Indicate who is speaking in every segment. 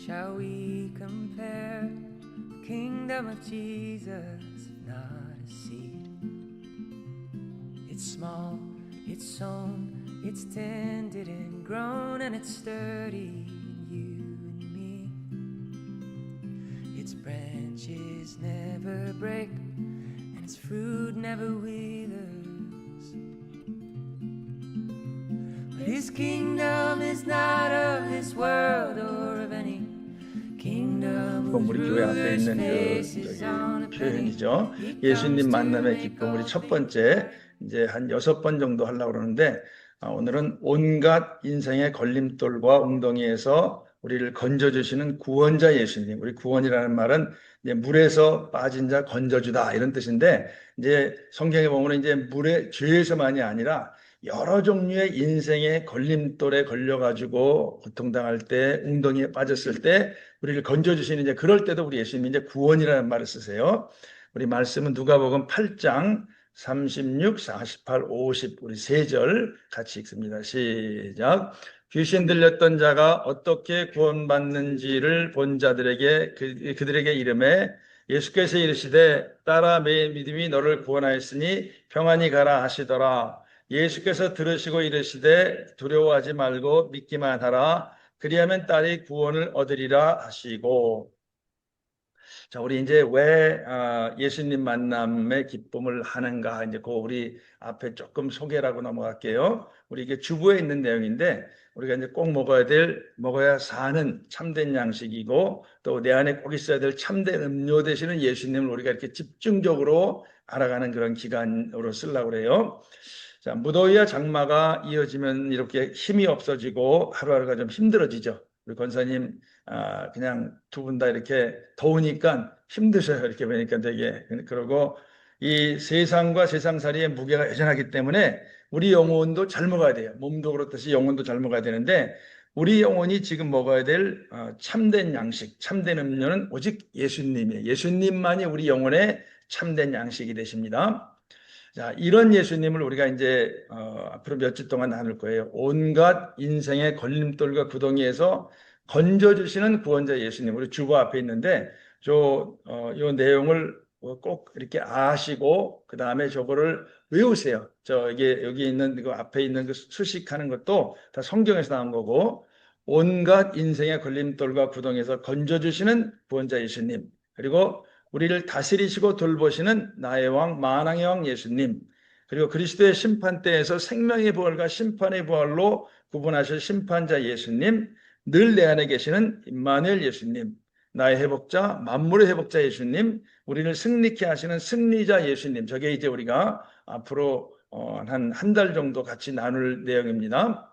Speaker 1: Shall we compare the kingdom of Jesus? Not a seed. It's small, it's sown, it's tended and grown, and it's sturdy in you and me. Its branches never break, and its fruit never withers. But His kingdom is not of this world or of any kingdom.
Speaker 2: 우리 교회 앞에 있는 표현이죠. 예수님 만남의 기쁨. 우리 첫 번째 이제 한 6번 정도 하려고 그러는데 오늘은 온갖 인생의 걸림돌과 웅덩이에서 우리를 건져주시는 구원자 예수님. 우리 구원이라는 말은 이제 물에서 빠진 자 건져주다 이런 뜻인데 이제 성경에 보면 이제 물의 죄에서만이 아니라 여러 종류의 인생의 걸림돌에 걸려가지고 고통당할 때, 웅덩이에 빠졌을 때 우리를 건져주시는 이제 그럴 때도 우리 예수님이 이제 구원이라는 말을 쓰세요. 우리 말씀은 누가복음 8장 36, 48, 50 우리 3절 같이 읽습니다. 시작. 귀신 들렸던 자가 어떻게 구원받는지를 본 자들에게 그들에게 이르매 예수께서 이르시되 따라 내 믿음이 너를 구원하였으니 평안히 가라 하시더라. 예수께서 들으시고 이르시되 두려워하지 말고 믿기만 하라. 그리하면 딸이 구원을 얻으리라 하시고. 자, 우리 이제 왜 예수님 만남의 기쁨을 하는가 이제 그 우리 앞에 조금 소개라고 넘어갈게요. 우리 이게 주부에 있는 내용인데 우리가 이제 꼭 먹어야 사는 참된 양식이고 또 내 안에 꼭 있어야 될 참된 음료 되시는 예수님을 우리가 이렇게 집중적으로 알아가는 그런 기간으로 쓰려고 그래요. 자, 무더위와 장마가 이어지면 이렇게 힘이 없어지고 하루하루가 좀 힘들어지죠. 우리 권사님, 그냥 두 분 다 이렇게 더우니까 힘드셔요. 이렇게 보니까 되게. 그러고 이 세상과 세상살이의 무게가 여전하기 때문에 우리 영혼도 잘 먹어야 돼요. 몸도 그렇듯이 영혼도 잘 먹어야 되는데 우리 영혼이 지금 먹어야 될 참된 양식, 참된 음료는 오직 예수님이에요. 예수님만이 우리 영혼의 참된 양식이 되십니다. 자, 이런 예수님을 우리가 이제 앞으로 몇 주 동안 나눌 거예요. 온갖 인생의 걸림돌과 구덩이에서 건져주시는 구원자 예수님. 우리 주보 앞에 있는데 요 내용을 꼭 이렇게 아시고 그 다음에 저거를 외우세요. 여기 있는 그 앞에 있는 그 수식하는 것도 다 성경에서 나온 거고 온갖 인생의 걸림돌과 구덩이에서 건져주시는 구원자 예수님. 그리고 우리를 다스리시고 돌보시는 나의 왕 만왕의 왕 예수님, 그리고 그리스도의 심판대에서 생명의 부활과 심판의 부활로 구분하실 심판자 예수님, 늘 내 안에 계시는 임마누엘 예수님, 나의 회복자 만물의 회복자 예수님, 우리를 승리케 하시는 승리자 예수님. 저게 이제 우리가 앞으로 한 달 정도 같이 나눌 내용입니다.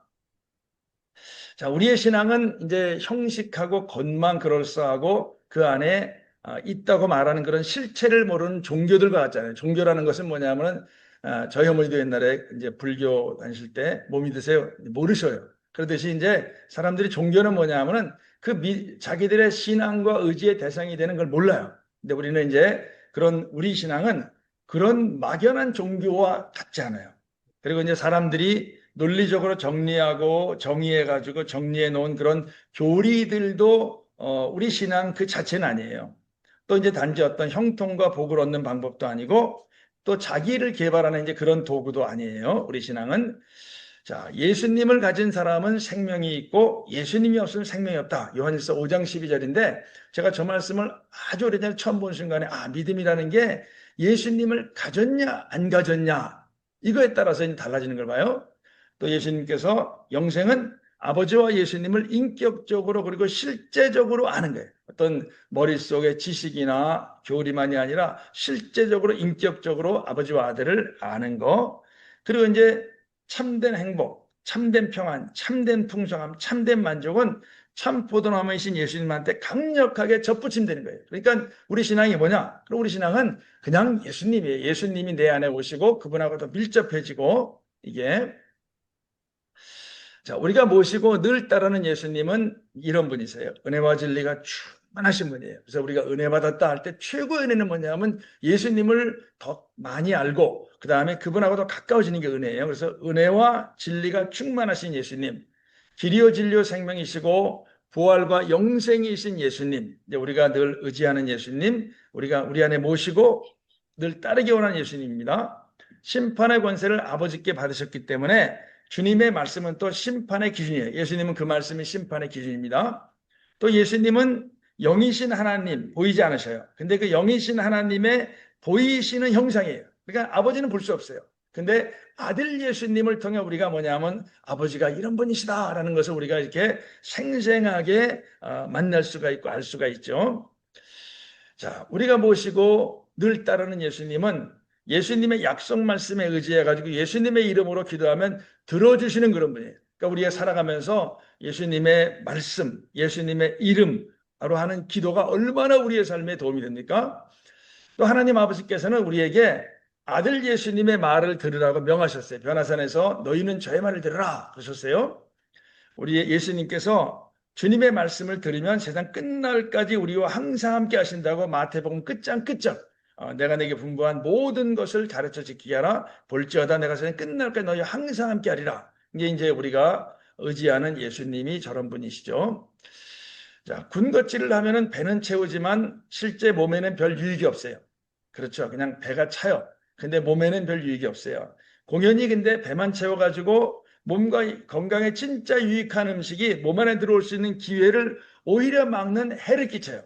Speaker 2: 자, 우리의 신앙은 이제 형식하고 겉만 그럴싸하고 그 안에 있다고 말하는 그런 실체를 모르는 종교들과 같잖아요. 종교라는 것은 뭐냐면은 저희 어머니도 옛날에 이제 불교 다니실 때 뭐 믿으세요? 모르셔요. 그러듯이 이제 사람들이 종교는 뭐냐면은 자기들의 신앙과 의지의 대상이 되는 걸 몰라요. 근데 우리는 이제 우리 신앙은 그런 막연한 종교와 같지 않아요. 그리고 이제 사람들이 논리적으로 정리하고 정의해가지고 정리해 놓은 그런 교리들도 우리 신앙 그 자체는 아니에요. 또 이제 단지 어떤 형통과 복을 얻는 방법도 아니고 또 자기를 개발하는 이제 그런 도구도 아니에요. 우리 신앙은. 자, 예수님을 가진 사람은 생명이 있고 예수님이 없으면 생명이 없다. 요한일서 5장 12절인데 제가 저 말씀을 아주 오래전에 처음 본 순간에 믿음이라는 게 예수님을 가졌냐 안 가졌냐 이거에 따라서 이제 달라지는 걸 봐요. 또 예수님께서 영생은 아버지와 예수님을 인격적으로 그리고 실제적으로 아는 거예요. 어떤 머릿속의 지식이나 교리만이 아니라 실제적으로 인격적으로 아버지와 아들을 아는 거. 그리고 이제 참된 행복, 참된 평안, 참된 풍성함, 참된 만족은 참 포도나무이신 예수님한테 강력하게 접붙임되는 거예요. 그러니까 우리 신앙이 뭐냐? 그럼 우리 신앙은 그냥 예수님이에요. 예수님이 내 안에 오시고 그분하고 더 밀접해지고 이게 자, 우리가 모시고 늘 따르는 예수님은 이런 분이세요. 은혜와 진리가 충만하신 분이에요. 그래서 우리가 은혜 받았다 할 때 최고의 은혜는 뭐냐면 예수님을 더 많이 알고 그 다음에 그분하고 더 가까워지는 게 은혜예요. 그래서 은혜와 진리가 충만하신 예수님, 길이요 진리요 생명이시고 부활과 영생이신 예수님, 이제 우리가 늘 의지하는 예수님, 우리가 우리 안에 모시고 늘 따르기 원하는 예수님입니다. 심판의 권세를 아버지께 받으셨기 때문에 주님의 말씀은 또 심판의 기준이에요. 예수님은 그 말씀이 심판의 기준입니다. 또 예수님은 영이신 하나님 보이지 않으셔요. 근데 그 영이신 하나님의 보이시는 형상이에요. 그러니까 아버지는 볼 수 없어요. 근데 아들 예수님을 통해 우리가 뭐냐면 아버지가 이런 분이시다라는 것을 우리가 이렇게 생생하게 만날 수가 있고 알 수가 있죠. 자, 우리가 모시고 늘 따르는 예수님은 예수님의 약속 말씀에 의지해 가지고 예수님의 이름으로 기도하면 들어주시는 그런 분이에요. 그러니까 우리가 살아가면서 예수님의 말씀, 예수님의 이름으로 하는 기도가 얼마나 우리의 삶에 도움이 됩니까? 또 하나님 아버지께서는 우리에게 아들 예수님의 말을 들으라고 명하셨어요. 변화산에서 너희는 저의 말을 들으라 그러셨어요. 우리 예수님께서 주님의 말씀을 들으면 세상 끝날까지 우리와 항상 함께 하신다고 마태복음 끝장 내가 내게 분부한 모든 것을 가르쳐 지키게 하라. 볼지어다 내가 세상 끝날까지 너희와 항상 함께 하리라. 이게 이제 우리가 의지하는 예수님이 저런 분이시죠. 자, 군것질을 하면은 배는 채우지만 실제 몸에는 별 유익이 없어요. 그렇죠. 그냥 배가 차요. 근데 몸에는 별 유익이 없어요. 공연히 근데 배만 채워가지고 몸과 건강에 진짜 유익한 음식이 몸 안에 들어올 수 있는 기회를 오히려 막는 해를 끼쳐요.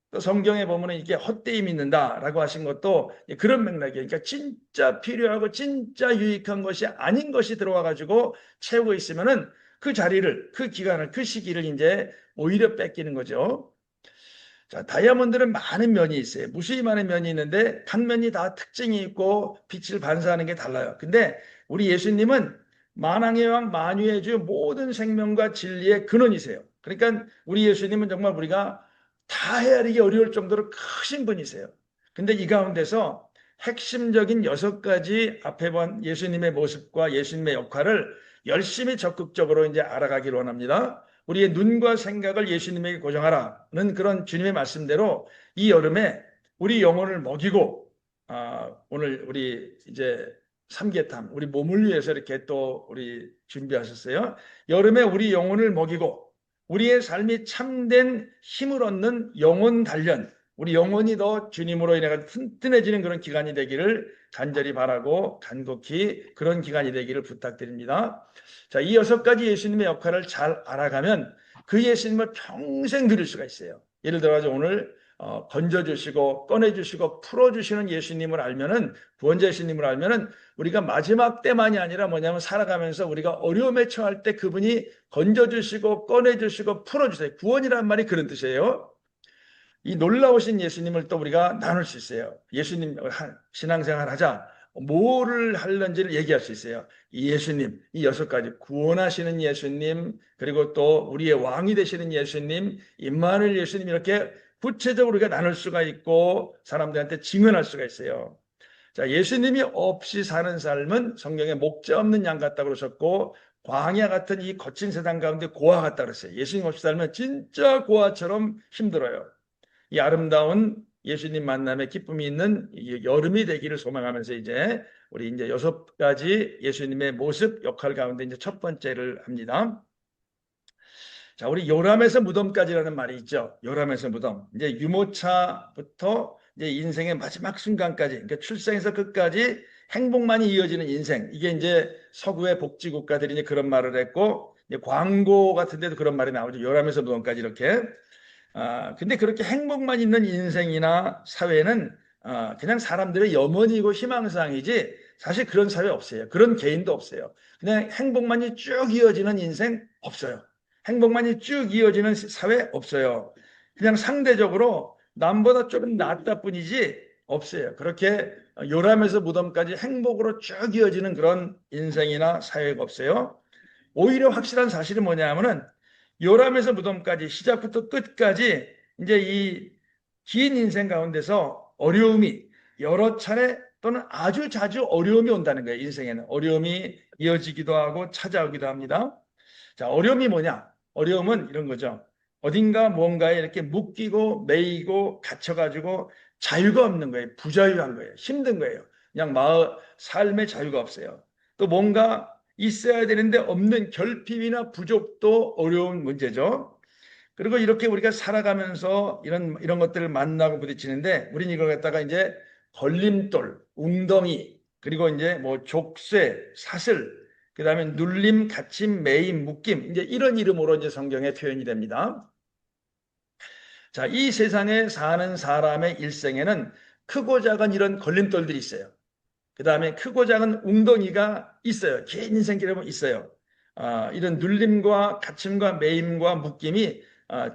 Speaker 2: 또 성경에 보면은 이게 헛되이 믿는다라고 하신 것도 그런 맥락이에요. 그러니까 진짜 필요하고 진짜 유익한 것이 아닌 것이 들어와가지고 채우고 있으면은 그 자리를, 그 기간을, 그 시기를 이제 오히려 뺏기는 거죠. 자, 다이아몬드는 많은 면이 있어요. 무수히 많은 면이 있는데 각 면이 다 특징이 있고 빛을 반사하는 게 달라요. 근데 우리 예수님은 만왕의 왕 만유의 주 모든 생명과 진리의 근원이세요. 그러니까 우리 예수님은 정말 우리가 다 헤아리기 어려울 정도로 크신 분이세요. 근데 이 가운데서 핵심적인 6가지 앞에 본 예수님의 모습과 예수님의 역할을 열심히 적극적으로 이제 알아가기로 원합니다. 우리의 눈과 생각을 예수님에게 고정하라는 그런 주님의 말씀대로 이 여름에 우리 영혼을 먹이고 오늘 우리 이제 삼계탕 우리 몸을 위해서 이렇게 또 우리 준비하셨어요. 여름에 우리 영혼을 먹이고 우리의 삶이 참된 힘을 얻는 영혼 단련, 우리 영혼이 더 주님으로 인해 튼튼해지는 그런 기간이 되기를 간절히 바라고 간곡히 그런 기간이 되기를 부탁드립니다. 자, 이 6가지 예수님의 역할을 잘 알아가면 그 예수님을 평생 누릴 수가 있어요. 예를 들어서 오늘 건져주시고 꺼내주시고 풀어주시는 예수님을 알면은 구원자 예수님을 알면은 우리가 마지막 때만이 아니라 뭐냐면 살아가면서 우리가 어려움에 처할 때 그분이 건져주시고 꺼내주시고 풀어주세요. 구원이란 말이 그런 뜻이에요. 이 놀라우신 예수님을 또 우리가 나눌 수 있어요. 예수님 신앙생활 하자. 뭐를 하려는지를 얘기할 수 있어요. 이 예수님, 이 6가지 구원하시는 예수님, 그리고 또 우리의 왕이 되시는 예수님, 임마누엘 예수님 이렇게 구체적으로 우리가 나눌 수가 있고 사람들한테 증언할 수가 있어요. 자, 예수님이 없이 사는 삶은 성경에 목자 없는 양 같다고 그러셨고 광야 같은 이 거친 세상 가운데 고아 같다고 그랬어요. 예수님 없이 살면 진짜 고아처럼 힘들어요. 이 아름다운 예수님 만남에 기쁨이 있는 여름이 되기를 소망하면서 우리 이제 6가지 예수님의 모습 역할 가운데 이제 첫 번째를 합니다. 자, 우리 요람에서 무덤까지라는 말이 있죠. 요람에서 무덤. 이제 유모차부터 이제 인생의 마지막 순간까지, 그러니까 출생에서 끝까지 행복만이 이어지는 인생. 이게 이제 서구의 복지 국가들이 이제 그런 말을 했고, 이제 광고 같은 데도 그런 말이 나오죠. 요람에서 무덤까지 이렇게. 근데 그렇게 행복만 있는 인생이나 사회는 그냥 사람들의 염원이고 희망사항이지 사실 그런 사회 없어요. 그런 개인도 없어요. 그냥 행복만이 쭉 이어지는 인생 없어요. 행복만이 쭉 이어지는 사회 없어요. 그냥 상대적으로 남보다 조금 낫다 뿐이지 없어요. 그렇게 요람에서 무덤까지 행복으로 쭉 이어지는 그런 인생이나 사회가 없어요. 오히려 확실한 사실은 뭐냐 하면은 요람에서 무덤까지 시작부터 끝까지 이제 이 긴 인생 가운데서 어려움이 여러 차례 또는 아주 자주 어려움이 온다는 거예요. 인생에는 어려움이 이어지기도 하고 찾아오기도 합니다. 자, 어려움이 뭐냐? 어려움은 이런 거죠. 어딘가 뭔가에 이렇게 묶이고 매이고 갇혀가지고 자유가 없는 거예요. 부자유한 거예요. 힘든 거예요. 그냥 삶의 자유가 없어요. 또 뭔가 있어야 되는데 없는 결핍이나 부족도 어려운 문제죠. 그리고 이렇게 우리가 살아가면서 이런 것들을 만나고 부딪히는데 우리는 이걸 갖다가 이제 걸림돌, 웅덩이, 그리고 이제 뭐 족쇄, 사슬, 그다음에 눌림, 갇힘, 매임, 묶임, 이제 이런 이름으로 이제 성경에 표현이 됩니다. 자, 이 세상에 사는 사람의 일생에는 크고 작은 이런 걸림돌들이 있어요. 그 다음에 크고 작은 웅덩이가 있어요. 긴 인생길에 보면 있어요. 이런 눌림과 갇힘과 매임과 묶임이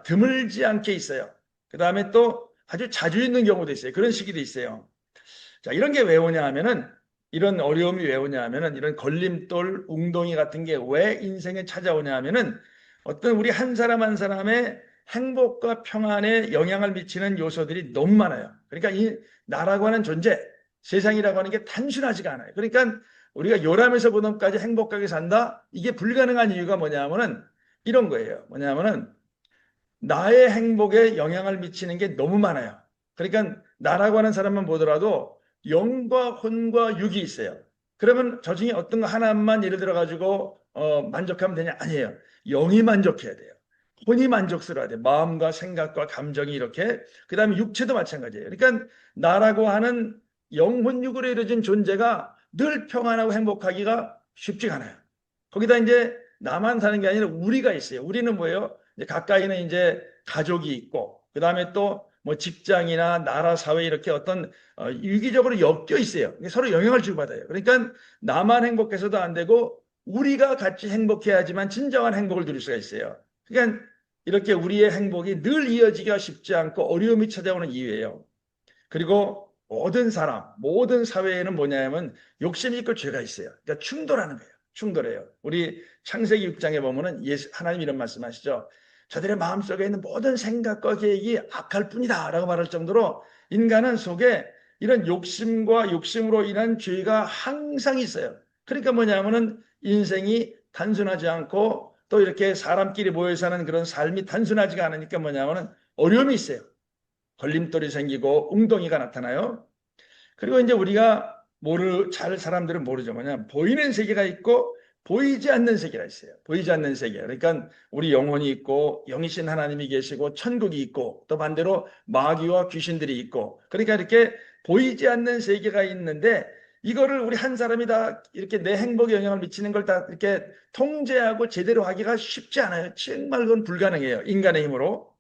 Speaker 2: 드물지 않게 있어요. 그 다음에 또 아주 자주 있는 경우도 있어요. 그런 시기도 있어요. 자, 이런 게 왜 오냐 하면은, 이런 어려움이 왜 오냐 하면은, 이런 걸림돌, 웅덩이 같은 게 왜 인생에 찾아오냐 하면은, 어떤 우리 한 사람 한 사람의 행복과 평안에 영향을 미치는 요소들이 너무 많아요. 그러니까 이 나라고 하는 존재, 세상이라고 하는 게 단순하지가 않아요. 그러니까 우리가 요람에서 보름까지 행복하게 산다? 이게 불가능한 이유가 뭐냐면은 이런 거예요. 뭐냐면은 나의 행복에 영향을 미치는 게 너무 많아요. 그러니까 나라고 하는 사람만 보더라도 영과 혼과 육이 있어요. 그러면 저 중에 어떤 거 하나만 예를 들어 가지고 만족하면 되냐? 아니에요. 영이 만족해야 돼요. 혼이 만족스러워야 돼요. 마음과 생각과 감정이 이렇게. 그다음에 육체도 마찬가지예요. 그러니까 나라고 하는 영혼육으로 이루어진 존재가 늘 평안하고 행복하기가 쉽지가 않아요. 거기다 이제 나만 사는 게 아니라 우리가 있어요. 우리는 뭐예요? 이제 가까이는 이제 가족이 있고, 그 다음에 또 뭐 직장이나 나라, 사회 이렇게 어떤 유기적으로 엮여 있어요. 서로 영향을 주고받아요. 그러니까 나만 행복해서도 안 되고 우리가 같이 행복해야지만 진정한 행복을 누릴 수가 있어요. 그러니까 이렇게 우리의 행복이 늘 이어지기가 쉽지 않고 어려움이 찾아오는 이유예요. 그리고 모든 사람, 모든 사회에는 뭐냐면 욕심이 있고 죄가 있어요. 그러니까 충돌하는 거예요. 충돌해요. 우리 창세기 6장에 보면은 하나님 이런 말씀하시죠. 저들의 마음속에 있는 모든 생각과 계획이 악할 뿐이다 라고 말할 정도로 인간은 속에 이런 욕심과 욕심으로 인한 죄가 항상 있어요. 그러니까 뭐냐면은 인생이 단순하지 않고 또 이렇게 사람끼리 모여 사는 그런 삶이 단순하지가 않으니까 뭐냐면은 어려움이 있어요. 걸림돌이 생기고 웅덩이가 나타나요. 그리고 이제 우리가 잘 사람들은 모르죠. 뭐냐, 보이는 세계가 있고 보이지 않는 세계가 있어요. 보이지 않는 세계. 그러니까 우리 영혼이 있고 영이신 하나님이 계시고 천국이 있고 또 반대로 마귀와 귀신들이 있고, 그러니까 이렇게 보이지 않는 세계가 있는데 이거를 우리 한 사람이 다 이렇게 내 행복에 영향을 미치는 걸 다 이렇게 통제하고 제대로 하기가 쉽지 않아요. 정말 그건 불가능해요. 인간의 힘으로.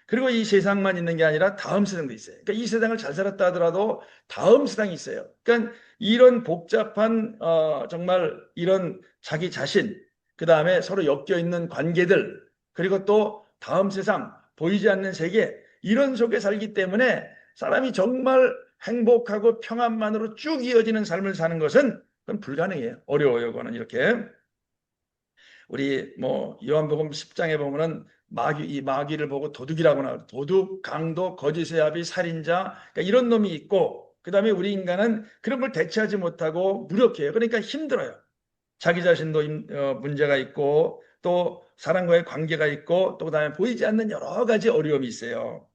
Speaker 2: 그리고 이 세상만 있는 게 아니라 다음 세상도 있어요. 그러니까 이 세상을 잘 살았다 하더라도 다음 세상이 있어요. 그러니까 이런 복잡한 정말 이런 자기 자신, 그 다음에 서로 엮여 있는 관계들, 그리고 또 다음 세상, 보이지 않는 세계, 이런 속에 살기 때문에 사람이 정말 행복하고 평안만으로 쭉 이어지는 삶을 사는 것은 그건 불가능해요. 어려워요. 그거는 이렇게. 우리 뭐 요한복음 10장에 보면은 이 마귀를 보고 도둑이라고 나와요. 도둑, 강도, 거짓의 아비, 살인자, 그러니까 이런 놈이 있고, 그 다음에 우리 인간은 그런 걸 대처하지 못하고 무력해요. 그러니까 힘들어요. 자기 자신도 문제가 있고 또 사람과의 관계가 있고 또 그다음에 보이지 않는 여러 가지 어려움이 있어요.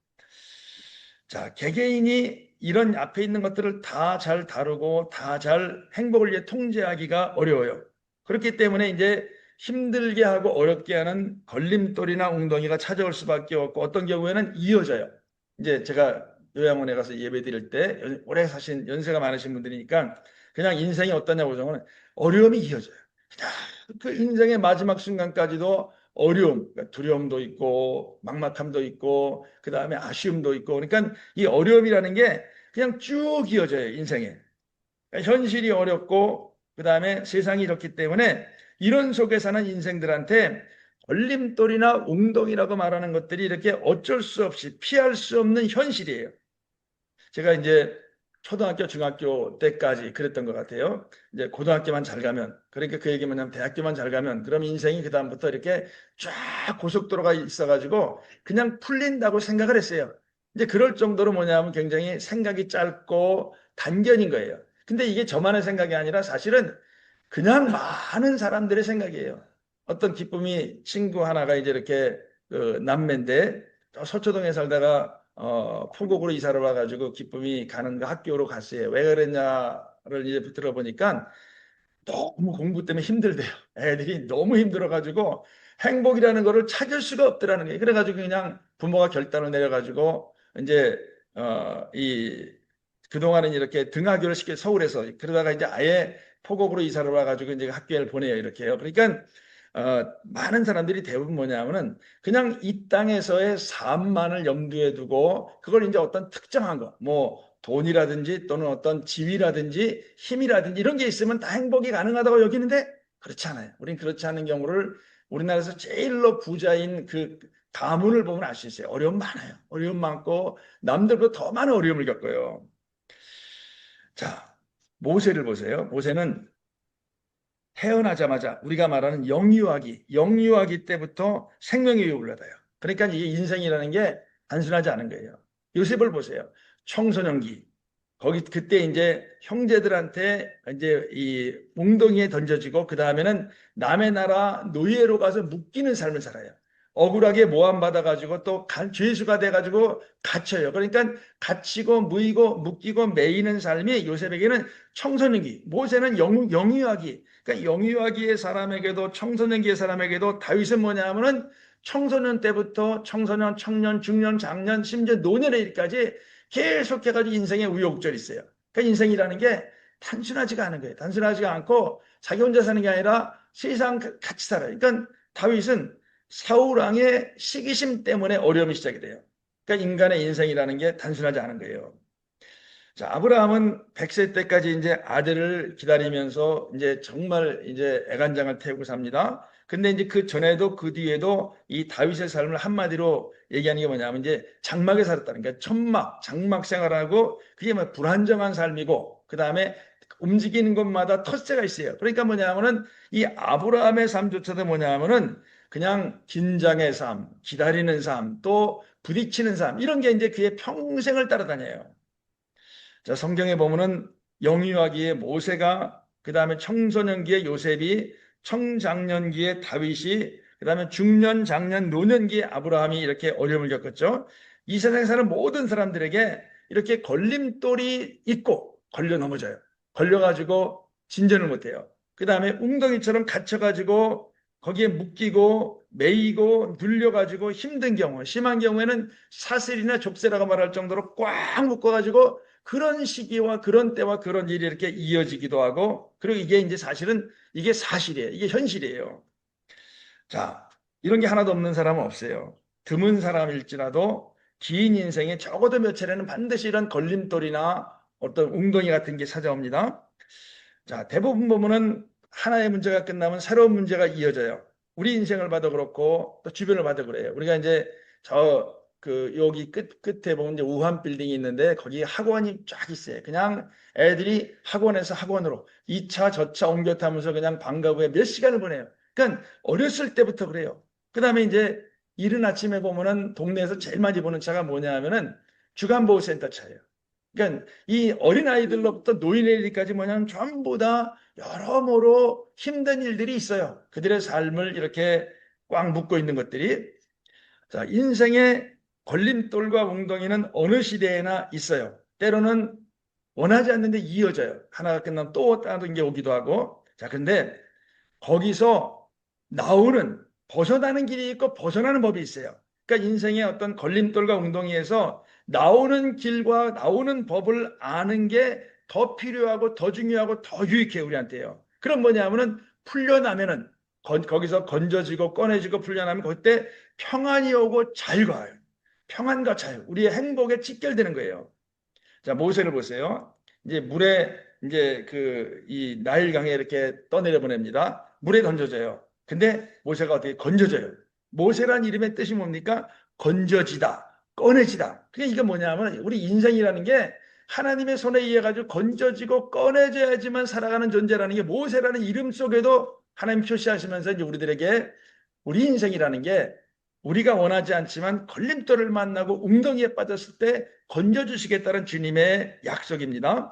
Speaker 2: 자, 개개인이 이런 앞에 있는 것들을 다 잘 다루고 다 잘 행복을 위해 통제하기가 어려워요. 그렇기 때문에 이제 힘들게 하고 어렵게 하는 걸림돌이나 웅덩이가 찾아올 수밖에 없고 어떤 경우에는 이어져요. 이제 제가 요양원에 가서 예배 드릴 때 오래 사신 연세가 많으신 분들이니까 그냥 인생이 어떠냐고 보자면 어려움이 이어져요. 그냥 그 인생의 마지막 순간까지도 어려움, 그러니까 두려움도 있고 막막함도 있고 그 다음에 아쉬움도 있고, 그러니까 이 어려움이라는 게 그냥 쭉 이어져요 인생에. 그러니까 현실이 어렵고 그 다음에 세상이 이렇기 때문에 이런 속에 사는 인생들한테 걸림돌이나 웅덩이라고 말하는 것들이 이렇게 어쩔 수 없이 피할 수 없는 현실이에요. 제가 이제 초등학교, 중학교 때까지 그랬던 것 같아요. 이제 고등학교만 잘 가면, 그러니까 그 얘기 뭐냐면 대학교만 잘 가면, 그럼 인생이 그다음부터 이렇게 쫙 고속도로가 있어가지고 그냥 풀린다고 생각을 했어요. 이제 그럴 정도로 뭐냐면 굉장히 생각이 짧고 단견인 거예요. 근데 이게 저만의 생각이 아니라 사실은 그냥 많은 사람들의 생각이에요. 어떤 기쁨이 친구 하나가 이제 이렇게 그 남매인데 서초동에 살다가 포곡으로 이사를 와가지고 기쁨이 가는 그 학교로 갔어요. 왜 그랬냐를 이제 들어보니까 너무 공부 때문에 힘들대요. 애들이 너무 힘들어가지고 행복이라는 거를 찾을 수가 없더라는 거예요. 그래가지고 그냥 부모가 결단을 내려가지고 이제 이 그동안은 이렇게 등하교를 시켜 서울에서 그러다가 이제 아예 포곡으로 이사를 와가지고 이제 학교를 보내요. 이렇게요. 그러니까 많은 사람들이 대부분 뭐냐면은 그냥 이 땅에서의 삶만을 염두에 두고 그걸 이제 어떤 특정한 거, 뭐 돈이라든지 또는 어떤 지위라든지 힘이라든지 이런 게 있으면 다 행복이 가능하다고 여기는데 그렇지 않아요. 우린 그렇지 않은 경우를 우리나라에서 제일로 부자인 그 가문을 보면 알 수 있어요. 어려움 많아요. 어려움 많고 남들보다 더 많은 어려움을 겪어요. 자, 모세를 보세요. 모세는 태어나자마자 우리가 말하는 영유아기 때부터 생명의 위협을 받아요. 그러니까 이게 인생이라는 게 단순하지 않은 거예요. 요셉을 보세요. 청소년기. 거기 그때 이제 형제들한테 이제 이 웅덩이에 던져지고 그 다음에는 남의 나라 노예로 가서 묶이는 삶을 살아요. 억울하게 모함 받아가지고 또 죄수가 돼가지고 갇혀요. 그러니까 갇히고 무이고 묶이고 매이는 삶이 요셉에게는 청소년기, 모세는 영유아기. 그러니까 영유아기의 사람에게도 청소년기의 사람에게도 다윗은 뭐냐면은 청소년 때부터 청소년, 청년, 중년, 장년, 심지어 노년의 일까지 계속해가지고 인생의 우여곡절이 있어요. 그러니까 인생이라는 게 단순하지가 않은 거예요. 단순하지가 않고 자기 혼자 사는 게 아니라 세상 같이 살아요. 그러니까 다윗은 사울 왕의 시기심 때문에 어려움이 시작이 돼요. 그러니까 인간의 인생이라는 게 단순하지 않은 거예요. 자, 아브라함은 100세 때까지 이제 아들을 기다리면서 이제 정말 이제 애간장을 태우고 삽니다. 근데 이제 그 전에도 그 뒤에도 이 다윗의 삶을 한마디로 얘기하는 게 뭐냐면 이제 장막에 살았다는 게 천막, 장막 생활하고 그게 뭐 불안정한 삶이고 그 다음에 움직이는 곳마다 텃세가 있어요. 그러니까 뭐냐면은 이 아브라함의 삶조차도 뭐냐면은 그냥 긴장의 삶, 기다리는 삶, 또 부딪히는 삶 이런 게 이제 그의 평생을 따라다녀요. 자, 성경에 보면은 영유아기의 모세가 그 다음에 청소년기의 요셉이 청장년기의 다윗이 그 다음에 중년, 장년, 노년기의 아브라함이 이렇게 어려움을 겪었죠. 이 세상에 사는 모든 사람들에게 이렇게 걸림돌이 있고 걸려 넘어져요. 걸려가지고 진전을 못해요. 그 다음에 웅덩이처럼 갇혀가지고 거기에 묶이고 매이고 눌려가지고 힘든 경우, 심한 경우에는 사슬이나 족쇄라고 말할 정도로 꽉 묶어가지고 그런 시기와 그런 때와 그런 일이 이렇게 이어지기도 하고, 그리고 이게 이제 사실은 이게 사실이에요. 이게 현실이에요. 자, 이런 게 하나도 없는 사람은 없어요. 드문 사람일지라도 긴 인생에 적어도 몇 차례는 반드시 이런 걸림돌이나 어떤 웅덩이 같은 게 찾아옵니다. 자, 대부분 보면은 하나의 문제가 끝나면 새로운 문제가 이어져요. 우리 인생을 봐도 그렇고 또 주변을 봐도 그래요. 우리가 이제 여기 끝에 보면 이제 우한 빌딩이 있는데 거기 학원이 쫙 있어요. 그냥 애들이 학원에서 학원으로 2차 저차 옮겨 타면서 그냥 방과 후에 몇 시간을 보내요. 그러니까 어렸을 때부터 그래요. 그다음에 이제 이른 아침에 보면은 동네에서 제일 많이 보는 차가 뭐냐 하면은 주간보호센터 차예요. 그러니까 이 어린아이들로부터 노인애들까지 뭐냐면 전부 다 여러모로 힘든 일들이 있어요. 그들의 삶을 이렇게 꽉 묶고 있는 것들이. 자, 인생의 걸림돌과 웅덩이는 어느 시대에나 있어요. 때로는 원하지 않는데 이어져요. 하나가 끝나면 또 다른 게 오기도 하고. 자, 근데 거기서 벗어나는 길이 있고 벗어나는 법이 있어요. 그러니까 인생의 어떤 걸림돌과 웅덩이에서 나오는 길과 나오는 법을 아는 게 더 필요하고 더 중요하고 더 유익해요, 우리한테요. 그럼 뭐냐면은 풀려나면은 거기서 건져지고 꺼내지고 풀려나면 그때 평안이 오고 자유가 와요. 평안과 자유, 우리의 행복에 직결되는 거예요. 자, 모세를 보세요. 이제 물에 이제 이 나일강에 이렇게 떠내려 보냅니다. 물에 던져져요. 근데 모세가 어떻게 건져져요? 모세란 이름의 뜻이 뭡니까? 건져지다, 꺼내지다. 그게 이게 뭐냐면 우리 인생이라는 게 하나님의 손에 의해 가지고 건져지고 꺼내져야지만 살아가는 존재라는 게 모세라는 이름 속에도 하나님 표시하시면서 이제 우리들에게 우리 인생이라는 게 우리가 원하지 않지만 걸림돌을 만나고 웅덩이에 빠졌을 때 건져주시겠다는 주님의 약속입니다.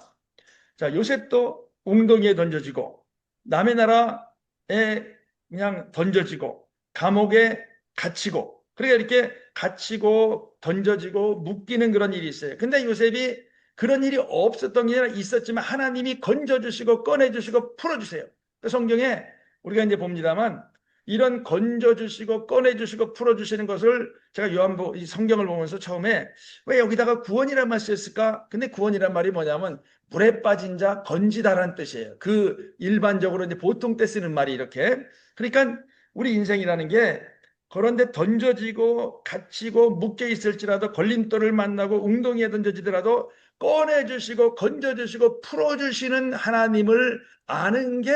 Speaker 2: 자, 요셉도 웅덩이에 던져지고 남의 나라에 그냥 던져지고 감옥에 갇히고 그러니까 이렇게 갇히고 던져지고 묶이는 그런 일이 있어요. 근데 요셉이 그런 일이 없었던 게 아니라 있었지만 하나님이 건져주시고 꺼내주시고 풀어주세요. 성경에 우리가 이제 봅니다만 이런 건져주시고 꺼내주시고 풀어주시는 것을 제가 이 성경을 보면서 처음에 왜 여기다가 구원이란 말 쓰였을까? 근데 구원이란 말이 뭐냐면 물에 빠진 자 건지다라는 뜻이에요. 그 일반적으로 이제 보통 때 쓰는 말이 이렇게. 그러니까 우리 인생이라는 게 그런데 던져지고 갇히고 묶여 있을지라도 걸림돌을 만나고 웅덩이에 던져지더라도 꺼내주시고 건져주시고 풀어주시는 하나님을 아는 게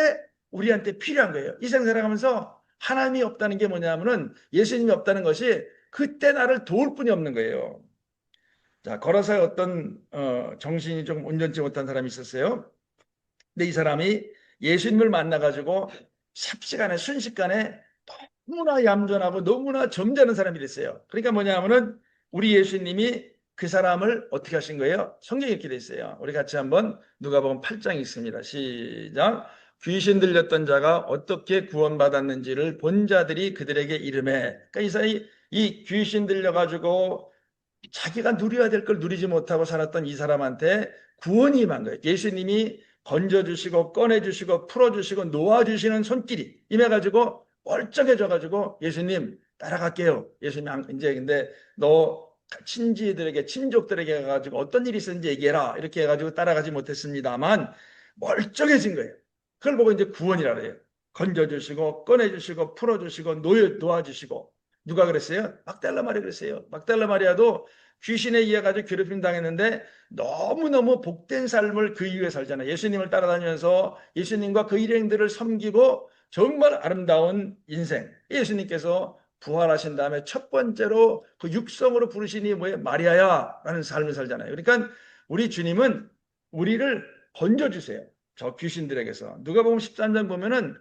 Speaker 2: 우리한테 필요한 거예요. 이 세상 살아가면서 하나님이 없다는 게 뭐냐면은 예수님이 없다는 것이 그때 나를 도울 뿐이 없는 거예요. 자, 거라사에 어떤 정신이 좀 온전치 못한 사람이 있었어요. 근데 이 사람이 예수님을 만나가지고 삽시간에 순식간에 너무나 얌전하고 너무나 점잖은 사람이 됐어요. 그러니까 뭐냐면은 우리 예수님이 그 사람을 어떻게 하신 거예요? 성경에 이렇게 돼 있어요. 우리 같이 한번 누가복음 8장 있습니다. 시작. 귀신 들렸던 자가 어떻게 구원받았는지를 본 자들이 그들에게 이르매. 그러니까 이 사람이 이 귀신 들려가지고 자기가 누려야 될 걸 누리지 못하고 살았던 이 사람한테 구원이 임한 거예요. 예수님이 건져주시고 꺼내주시고 풀어주시고 놓아주시는 손길이 임해가지고 멀쩡해져가지고 예수님 따라갈게요. 예수님 이제 근데 너 친지들에게 친족들에게 가가지고 어떤 일이 있었는지 얘기해라 이렇게 해가지고 따라가지 못했습니다만 멀쩡해진 거예요. 그걸 보고 이제 구원이라 그래요. 건져주시고 꺼내주시고 풀어주시고 놓아주시고. 누가 그랬어요? 막달라 마리아 그랬어요. 막달라 마리아도 귀신에 의해 가지고 괴롭힘 당했는데 너무너무 복된 삶을 그 이후에 살잖아요. 예수님을 따라다니면서 예수님과 그 일행들을 섬기고 정말 아름다운 인생. 예수님께서 부활하신 다음에 첫 번째로 그 육성으로 부르시니 뭐예요? 마리아야 라는 삶을 살잖아요. 그러니까 우리 주님은 우리를 건져주세요. 저 귀신들에게서. 누가복음 13장 보면은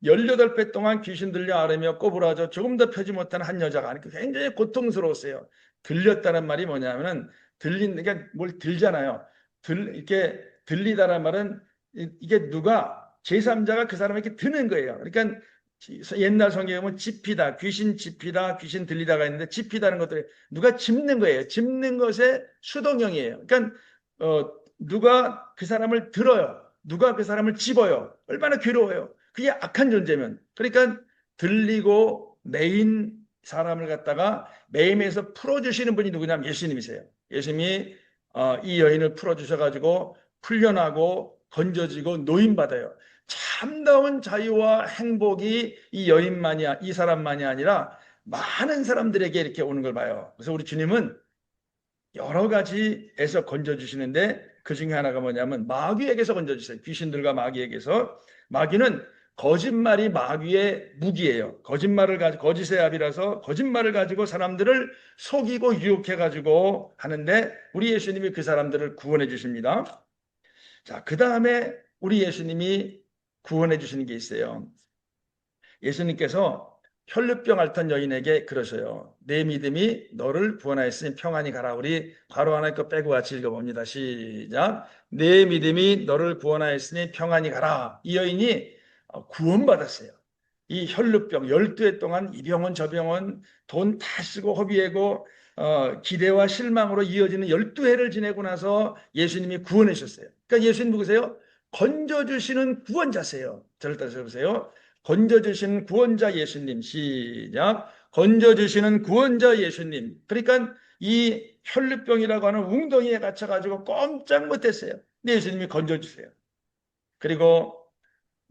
Speaker 2: 18배 동안 귀신 들려 앓으며 꼬부라져 조금 더 펴지 못한 한 여자가 굉장히 고통스러웠어요. 들렸다는 말이 뭐냐면은 그러니까 뭘 들잖아요. 이렇게 들리다는 말은 이게 누가 제3자가 그 사람에게 드는 거예요. 그러니까 옛날 성경에 보면 짚이다, 귀신 짚이다, 귀신 들리다가 있는데 짚이다는 것들이 누가 짚는 거예요. 짚는 것의 수동형이에요. 그러니까 누가 그 사람을 들어요. 누가 그 사람을 집어요. 얼마나 괴로워요. 그게 악한 존재면. 그러니까 들리고 매인 사람을 갖다가 매임에서 풀어주시는 분이 누구냐면 예수님이세요. 예수님이 이 여인을 풀어주셔가지고 풀려나고 건져지고 노임받아요. 참다운 자유와 행복이 이 사람만이 아니라 많은 사람들에게 이렇게 오는 걸 봐요. 그래서 우리 주님은 여러 가지에서 건져주시는데 그 중에 하나가 뭐냐면 마귀에게서 건져주세요. 귀신들과 마귀에게서. 마귀는 거짓말이 마귀의 무기예요. 거짓의 압이라서 거짓말을 가지고 사람들을 속이고 유혹해가지고 하는데 우리 예수님이 그 사람들을 구원해 주십니다. 자, 그 다음에 우리 예수님이 구원해 주시는 게 있어요. 예수님께서 혈루병 앓던 여인에게 그러셔요. 내 믿음이 너를 구원하였으니 평안히 가라. 우리 바로 하나 거 빼고 같이 읽어봅니다. 시작. 내 믿음이 너를 구원하였으니 평안히 가라. 이 여인이 구원받았어요. 이 혈루병 12해 동안 이 병원 저 병원 돈 다 쓰고 허비하고 기대와 실망으로 이어지는 12해를 지내고 나서 예수님이 구원해 주셨어요. 그러니까 예수님 누구세요? 건져주시는 구원자세요. 저를 따라서 보세요. 건져주시는 구원자 예수님. 시작. 건져주시는 구원자 예수님. 그러니까 이 혈루병이라고 하는 웅덩이에 갇혀가지고 꼼짝 못했어요. 근데 예수님이 건져주세요. 그리고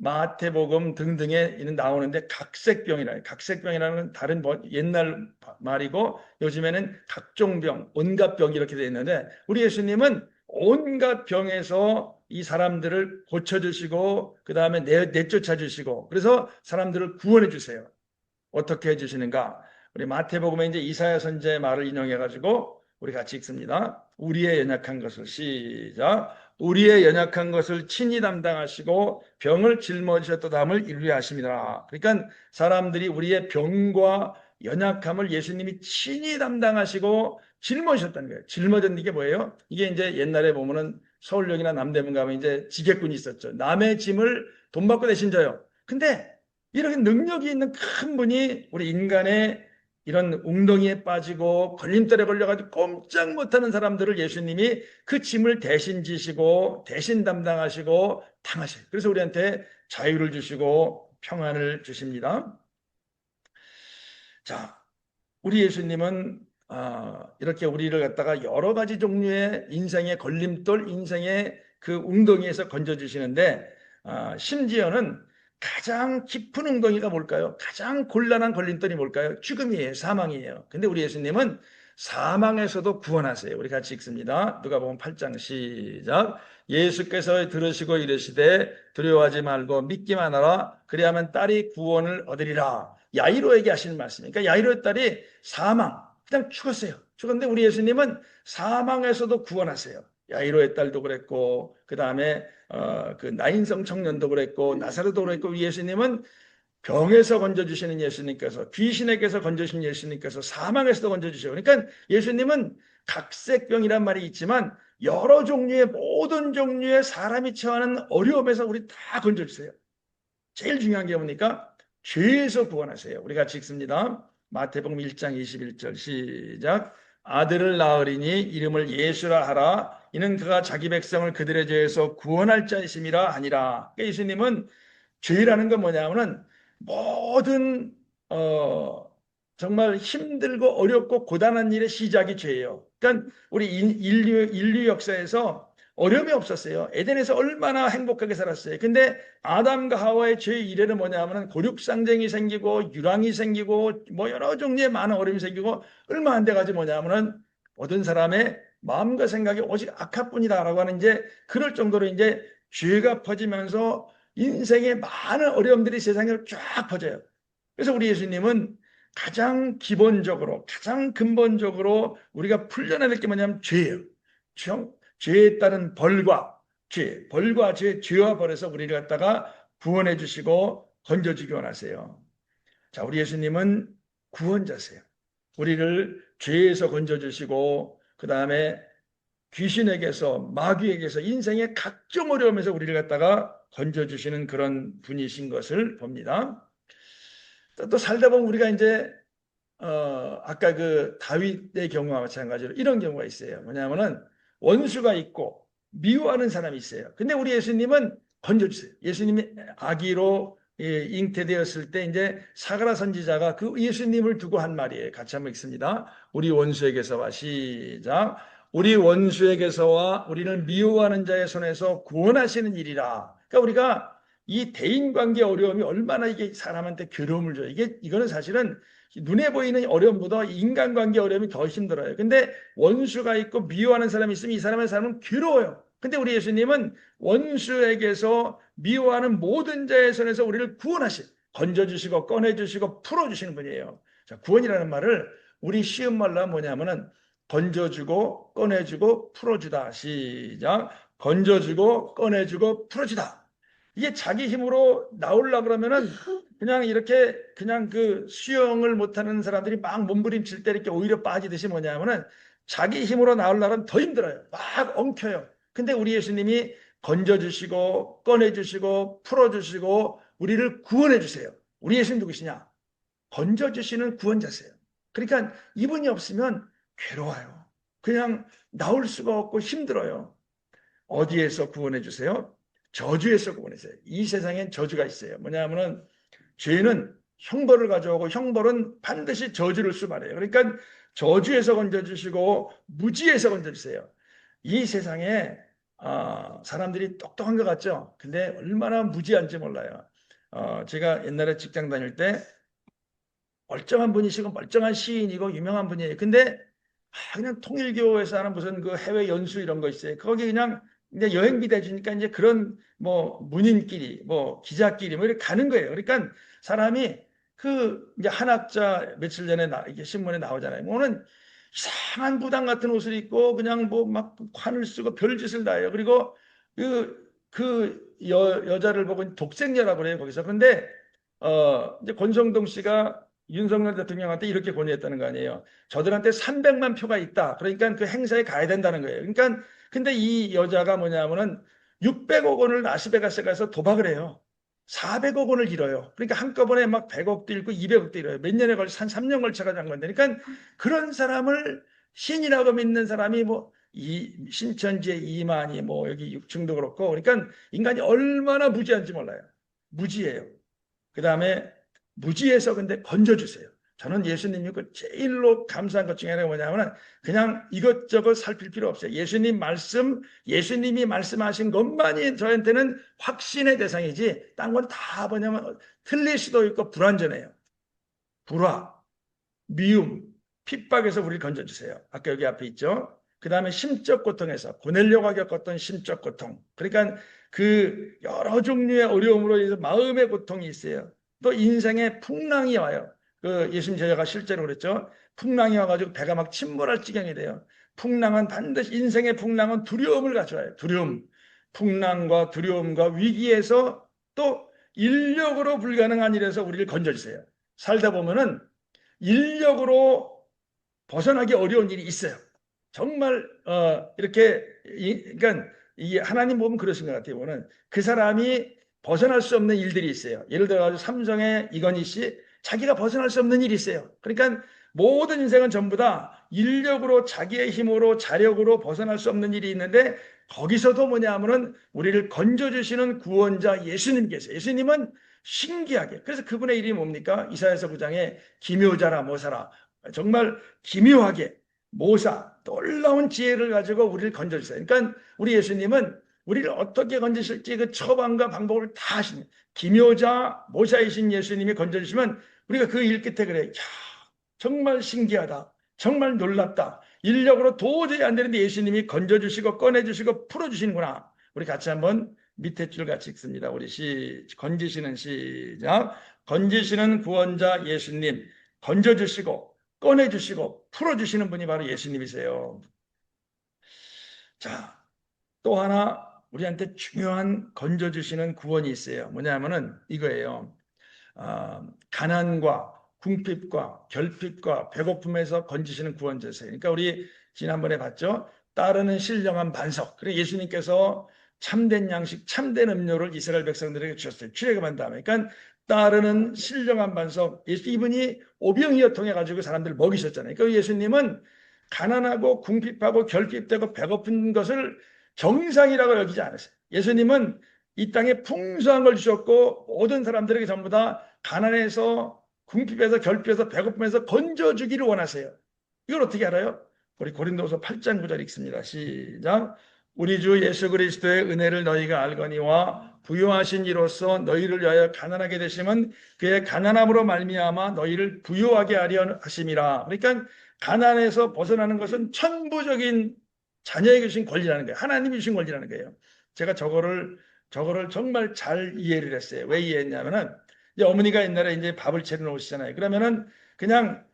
Speaker 2: 마태복음 등등에 나오는데 각색병이라는 건 다른 옛날 말이고 요즘에는 각종 병, 온갖 병 이렇게 되어 있는데 우리 예수님은 온갖 병에서 이 사람들을 고쳐주시고 그 다음에 내쫓아주시고 그래서 사람들을 구원해 주세요. 어떻게 해주시는가? 우리 마태복음에 이제 이사야 선지자의 말을 인용해가지고 우리 같이 읽습니다. 우리의 연약한 것을 시작. 우리의 연약한 것을 친히 담당하시고 병을 짊어지셨도담을 이루려 하심이라. 그러니까 사람들이 우리의 병과 연약함을 예수님이 친히 담당하시고 짊어지셨다는 거예요. 짊어졌는 게 뭐예요? 이게 이제 옛날에 보면은 서울역이나 남대문 가면 이제 지게꾼이 있었죠. 남의 짐을 돈 받고 대신 져요. 근데 이렇게 능력이 있는 큰 분이 우리 인간의 이런 웅덩이에 빠지고 걸림돌에 걸려가지고 꼼짝 못하는 사람들을 예수님이 그 짐을 대신 지시고 대신 담당하시고 당하셔요. 그래서 우리한테 자유를 주시고 평안을 주십니다. 자, 우리 예수님은 이렇게 우리를 갖다가 여러 가지 종류의 인생의 걸림돌, 인생의 그 웅덩이에서 건져주시는데 심지어는 가장 깊은 웅덩이가 뭘까요? 가장 곤란한 걸림돌이 뭘까요? 죽음이에요. 사망이에요. 근데 우리 예수님은 사망에서도 구원하세요. 우리 같이 읽습니다. 누가복음 8장 시작. 예수께서 들으시고 이르시되 두려워하지 말고 믿기만 하라. 그리하면 딸이 구원을 얻으리라. 야이로에게 하시는 말씀이니까 그러니까 야이로의 딸이 사망, 그냥 죽었어요. 죽었는데 우리 예수님은 사망에서도 구원하세요. 야이로의 딸도 그랬고 그 다음에 그 나인성 청년도 그랬고 나사로도 그랬고 우리 예수님은 병에서 건져주시는 예수님께서 귀신에게서 건져주신 예수님께서 사망에서도 건져주셔요. 그러니까 예수님은 각색병이란 말이 있지만 여러 종류의 모든 종류의 사람이 처하는 어려움에서 우리 다 건져주세요. 제일 중요한 게 뭡니까? 죄에서 구원하세요. 우리 같이 읽습니다. 마태복음 1장 21절 시작. 아들을 낳으리니 이름을 예수라 하라. 이는 그가 자기 백성을 그들의 죄에서 구원할 자이심이라 하니라. 그러니까 예수님은 죄라는 건 뭐냐면은 모든 정말 힘들고 어렵고 고단한 일의 시작이 죄예요. 그러니까 우리 인류 역사에서 어려움이 없었어요. 에덴에서 얼마나 행복하게 살았어요. 근데 아담과 하와의 죄의 이래는 뭐냐면 고륙상쟁이 생기고 유랑이 생기고 뭐 여러 종류의 많은 어려움이 생기고 얼마 안 돼가지고 뭐냐면은 모든 사람의 마음과 생각이 오직 악합뿐이다라고 하는 이제 그럴 정도로 이제 죄가 퍼지면서 인생의 많은 어려움들이 세상에 쫙 퍼져요. 그래서 우리 예수님은 가장 기본적으로 가장 근본적으로 우리가 풀려내야 될 게 뭐냐면 죄예요. 죄에 따른 벌과 죄와 벌에서 우리를 갖다가 구원해 주시고 건져 주기 원하세요. 자, 우리 예수님은 구원자세요. 우리를 죄에서 건져 주시고 그 다음에 귀신에게서 마귀에게서 인생의 각종 어려움에서 우리를 갖다가 건져 주시는 그런 분이신 것을 봅니다. 또 살다 보면 우리가 이제 아까 그 다윗의 경우와 마찬가지로 이런 경우가 있어요. 뭐냐면은 원수가 있고 미워하는 사람이 있어요. 근데 우리 예수님은 건져주세요. 예수님이 아기로 잉태되었을 때 이제 사가랴 선지자가 그 예수님을 두고 한 말이에요. 같이 한번 읽습니다. 우리 원수에게서와 시작. 우리 원수에게서와 우리를 미워하는 자의 손에서 구원하시는 일이라. 그러니까 우리가 이 대인관계 어려움이 얼마나 이게 사람한테 괴로움을 줘요. 이거는 사실은 눈에 보이는 어려움보다 인간관계 어려움이 더 힘들어요. 근데 원수가 있고 미워하는 사람이 있으면 이 사람의 삶은 괴로워요. 근데 우리 예수님은 원수에게서 미워하는 모든 자의 손에서 우리를 건져주시고 꺼내주시고 풀어주시는 분이에요. 자, 구원이라는 말을 우리 쉬운 말로 뭐냐면은 건져주고 꺼내주고 풀어주다. 시작. 건져주고 꺼내주고 풀어주다. 이게 자기 힘으로 나오려고 그러면은 그냥 이렇게 그냥 그 수영을 못하는 사람들이 막 몸부림칠 때 이렇게 오히려 빠지듯이 뭐냐면은 자기 힘으로 나오려면 더 힘들어요. 막 엉켜요. 근데 우리 예수님이 건져주시고 꺼내주시고 풀어주시고 우리를 구원해주세요. 우리 예수님 누구시냐? 건져주시는 구원자세요. 그러니까 이분이 없으면 괴로워요. 그냥 나올 수가 없고 힘들어요. 어디에서 구원해주세요? 저주에서 구원해주세요. 이 세상엔 저주가 있어요. 뭐냐면은 죄는 형벌을 가져오고 형벌은 반드시 저주를 수반해요. 그러니까 저주에서 건져주시고 무지에서 건져주세요. 이 세상에 사람들이 똑똑한 것 같죠? 근데 얼마나 무지한지 몰라요. 제가 옛날에 직장 다닐 때 멀쩡한 분이시고 멀쩡한 시인이고 유명한 분이에요. 근데 그냥 통일교에서 하는 무슨 그 해외 연수 이런 거 있어요. 거기 그냥 이제 여행비 대주니까 이제 그런 뭐 문인끼리 뭐 기자끼리 뭐 이렇게 가는 거예요. 그러니까 사람이 그 이제 한학자 며칠 전에 이게 신문에 나오잖아요. 뭐는 이상한 부당 같은 옷을 입고 그냥 뭐 막 관을 쓰고 별짓을 다 해요. 그리고 그 여자를 보고 독생녀라고 그래요. 거기서. 그런데 이제 권성동 씨가 윤석열 대통령한테 이렇게 권유했다는 거 아니에요. 저들한테 300만 표가 있다. 그러니까 그 행사에 가야 된다는 거예요. 그러니까 근데 이 여자가 뭐냐면은 600억 원을 라스베가스에 가서 도박을 해요. 400억 원을 잃어요. 그러니까 한꺼번에 막 100억도 잃고 200억도 잃어요. 몇 년에 걸쳐 한 3년 걸쳐가지고 한 건데. 그러니까 그런 사람을 신이라고 믿는 사람이 뭐 신천지의 이만희 뭐 여기 육중도 그렇고 그러니까 인간이 얼마나 무지한지 몰라요. 무지예요. 그 다음에 무지에서 근데 건져주세요. 저는 예수님이 그 제일로 감사한 것 중에 하나가 뭐냐면 그냥 이것저것 살필 필요 없어요. 예수님 말씀, 예수님이 말씀하신 것만이 저한테는 확신의 대상이지 딴 건 다 뭐냐면 틀릴 수도 있고 불완전해요. 불화, 미움, 핍박에서 우리를 건져주세요. 아까 여기 앞에 있죠. 그 다음에 심적 고통에서 보내려고 겪었던 심적 고통. 그러니까 그 여러 종류의 어려움으로 인해서 마음의 고통이 있어요. 또 인생의 풍랑이 와요. 그 예수님 제자가 실제로 그랬죠. 풍랑이 와가지고 배가 막 침몰할 지경이 돼요. 풍랑은 반드시 인생의 풍랑은 두려움을 가져와요. 두려움, 풍랑과 두려움과 위기에서 또 인력으로 불가능한 일에서 우리를 건져주세요. 살다 보면은 인력으로 벗어나기 어려운 일이 있어요. 정말 이렇게 그러니까 이 하나님 보면 그러신 것 같아요. 보면 그 사람이 벗어날 수 없는 일들이 있어요. 예를 들어 삼성의 이건희 씨 자기가 벗어날 수 없는 일이 있어요. 그러니까 모든 인생은 전부 다 인력으로 자기의 힘으로 자력으로 벗어날 수 없는 일이 있는데 거기서도 뭐냐 하면은 우리를 건져주시는 구원자 예수님 계세요. 예수님은 신기하게 그래서 그분의 이름이 뭡니까? 이사야서 9장에 기묘자라 모사라 정말 기묘하게 모사 놀라운 지혜를 가지고 우리를 건져주세요. 그러니까 우리 예수님은 우리를 어떻게 건지실지 그 처방과 방법을 다 하시는 기묘자 모사이신 예수님이 건져주시면 우리가 그 일 끝에 그래 야, 정말 신기하다. 정말 놀랍다. 인력으로 도저히 안 되는데 예수님이 건져주시고 꺼내주시고 풀어주시는구나. 우리 같이 한번 밑에 줄 같이 읽습니다. 우리 건지시는 시작. 건지시는 구원자 예수님 건져주시고 꺼내주시고 풀어주시는 분이 바로 예수님이세요. 자, 또 하나 우리한테 중요한 건져주시는 구원이 있어요. 뭐냐면은 이거예요. 가난과 궁핍과 결핍과 배고픔에서 건지시는 구원자세요. 그러니까 우리 지난번에 봤죠. 따르는 신령한 반석. 그리고 예수님께서 참된 양식, 참된 음료를 이스라엘 백성들에게 주셨어요. 출애굽한 다음에. 그러니까 따르는 신령한 반석. 이분이 오병이어 통해 가지고 사람들을 먹이셨잖아요. 그러니까 예수님은 가난하고 궁핍하고 결핍되고 배고픈 것을 정상이라고 여기지 않으세요. 예수님은 이 땅에 풍성한 걸 주셨고 모든 사람들에게 전부 다 가난해서 궁핍해서 결핍해서 배고픔에서 건져주기를 원하세요. 이걸 어떻게 알아요? 우리 고린도서 8장 9절 읽습니다. 시작. 우리 주 예수 그리스도의 은혜를 너희가 알거니와 부요하신 이로써 너희를 위하여 가난하게 되심은 그의 가난함으로 말미암아 너희를 부요하게 하려 하심이라. 그러니까 가난에서 벗어나는 것은 천부적인 자녀에게 주신 권리라는 거예요. 하나님이 주신 권리라는 거예요. 제가 저거를 정말 잘 이해를 했어요. 왜 이해했냐면은 이제 어머니가 옛날에 이제 밥을 차려 놓으시잖아요. 그러면은 그냥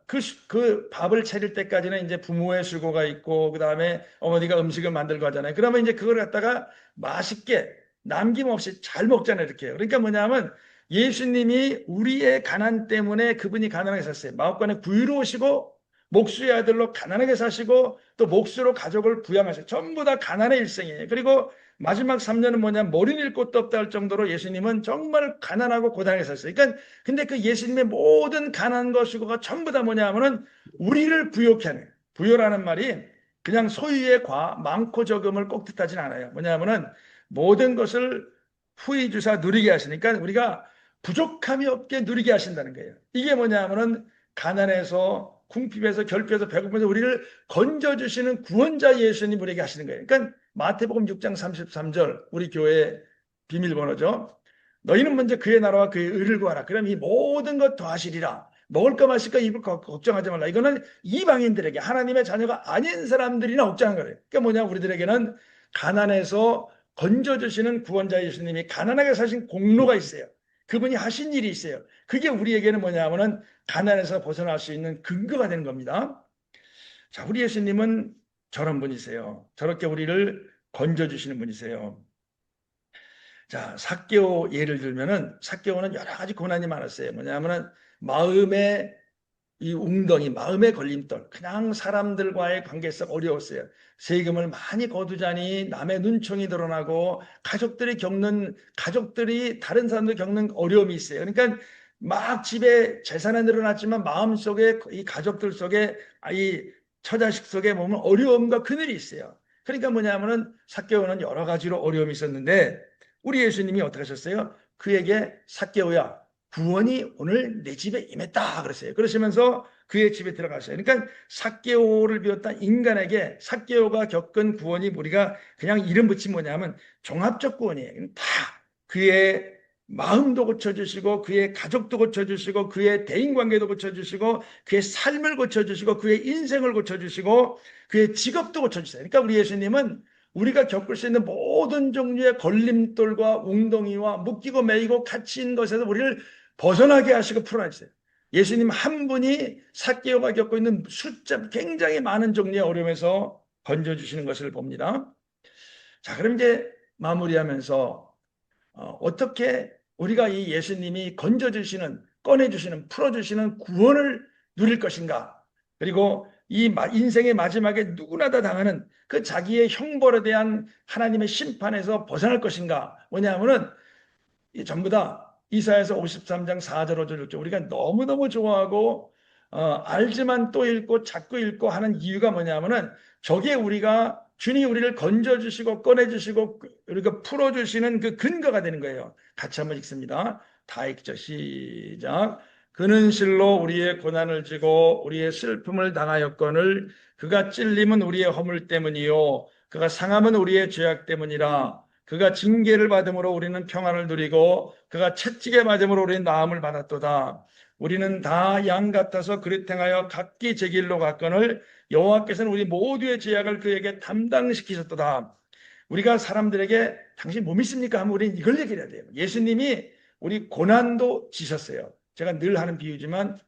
Speaker 2: 그 밥을 차릴 때까지는 이제 부모의 수고가 있고 그다음에 어머니가 음식을 만들고 하잖아요. 그러면 이제 그걸 갖다가 맛있게 남김없이 잘 먹잖아요. 이렇게. 그러니까 뭐냐면 예수님이 우리의 가난 때문에 그분이 가난하게 사셨어요. 마옥간에 구유로우시고 목수의 아들로 가난하게 사시고 또 목수로 가족을 부양하셔요. 전부 다 가난의 일생이에요. 그리고 마지막 3년은 뭐냐 머리 낼 곳도 없다 할 정도로 예수님은 정말 가난하고 고단하게 사셨어요. 그러니까 근데 그 예수님의 모든 가난과 수고가 전부 다 뭐냐 하면은 우리를 부요케 하는 부요라는 말이 그냥 소유의 많고 적음을 꼭 뜻하진 않아요. 뭐냐 하면은 모든 것을 후히 주사 누리게 하시니까 우리가 부족함이 없게 누리게 하신다는 거예요. 이게 뭐냐 하면은 가난해서 궁핍에서 결핍에서 배고픔에서 우리를 건져주시는 구원자 예수님 우리에게 하시는 거예요. 그러니까 마태복음 6장 33절 우리 교회 비밀번호죠. 너희는 먼저 그의 나라와 그의 의를 구하라. 그럼 이 모든 것 더하시리라. 먹을 거 마실 거 입을 거 걱정하지 말라. 이거는 이방인들에게 하나님의 자녀가 아닌 사람들이나 걱정한 거예요. 그러니까 뭐냐 우리들에게는 가난해서 건져주시는 구원자 예수님이 가난하게 사신 공로가 있어요. 그분이 하신 일이 있어요. 그게 우리에게는 뭐냐 하면은 가난에서 벗어날 수 있는 근거가 되는 겁니다. 자, 우리 예수님은 저런 분이세요. 저렇게 우리를 건져주시는 분이세요. 자, 삭개오 예를 들면은 삭개오는 여러 가지 고난이 많았어요. 뭐냐면은 마음의 이 웅덩이, 마음의 걸림돌, 그냥 사람들과의 관계성 어려웠어요. 세금을 많이 거두자니 남의 눈총이 드러나고 가족들이 다른 사람들 겪는 어려움이 있어요. 그러니까 막 집에 재산은 늘어났지만 마음속에 이 가족들 속에 이 처자식 속에 보면 어려움과 그늘이 있어요. 그러니까 뭐냐면은 삭개오는 여러 가지로 어려움이 있었는데 우리 예수님이 어떻게 하셨어요? 그에게 삭개오야, 구원이 오늘 내 집에 임했다 그랬어요. 그러시면서 그의 집에 들어갔어요. 그러니까 삭개오를 비롯한 인간에게 삭개오가 겪은 구원이 우리가 그냥 이름 붙인 뭐냐면 종합적 구원이에요. 다 그의 마음도 고쳐주시고 그의 가족도 고쳐주시고 그의 대인관계도 고쳐주시고 그의 삶을 고쳐주시고 그의 인생을 고쳐주시고 그의 직업도 고쳐주세요. 그러니까 우리 예수님은 우리가 겪을 수 있는 모든 종류의 걸림돌과 웅덩이와 묶이고 매이고 갇힌 것에서 우리를 벗어나게 하시고 풀어내주세요. 예수님 한 분이 삭개오가 겪고 있는 숫자 굉장히 많은 종류의 어려움에서 건져주시는 것을 봅니다. 자, 그럼 이제 마무리하면서 어떻게 우리가 이 예수님이 건져주시는, 꺼내주시는, 풀어주시는 구원을 누릴 것인가? 그리고 이 인생의 마지막에 누구나 다 당하는 그 자기의 형벌에 대한 하나님의 심판에서 벗어날 것인가? 뭐냐면은 전부 다 이사야서 53장 4절 5절 6절 우리가 너무너무 좋아하고 알지만 또 읽고 자꾸 읽고 하는 이유가 뭐냐면은 저게 우리가 주님이 우리를 건져주시고 꺼내주시고 우리가 풀어주시는 그 근거가 되는 거예요. 같이 한번 읽습니다. 다 읽죠. 시작. 그는 실로 우리의 고난을 지고 우리의 슬픔을 당하였거늘 그가 찔림은 우리의 허물 때문이요 그가 상함은 우리의 죄악 때문이라. 그가 징계를 받음으로 우리는 평안을 누리고 그가 채찍에 맞음으로 우리는 나음을 받았도다. 우리는 다 양 같아서 그릇 행하여 각기 제 길로 갔거늘 여호와께서는 우리 모두의 죄악을 그에게 담당시키셨도다. 우리가 사람들에게 당신 뭐 믿습니까? 하면 우리는 이걸 얘기해야 돼요. 예수님이 우리 고난도 지셨어요. 제가 늘 하는 비유지만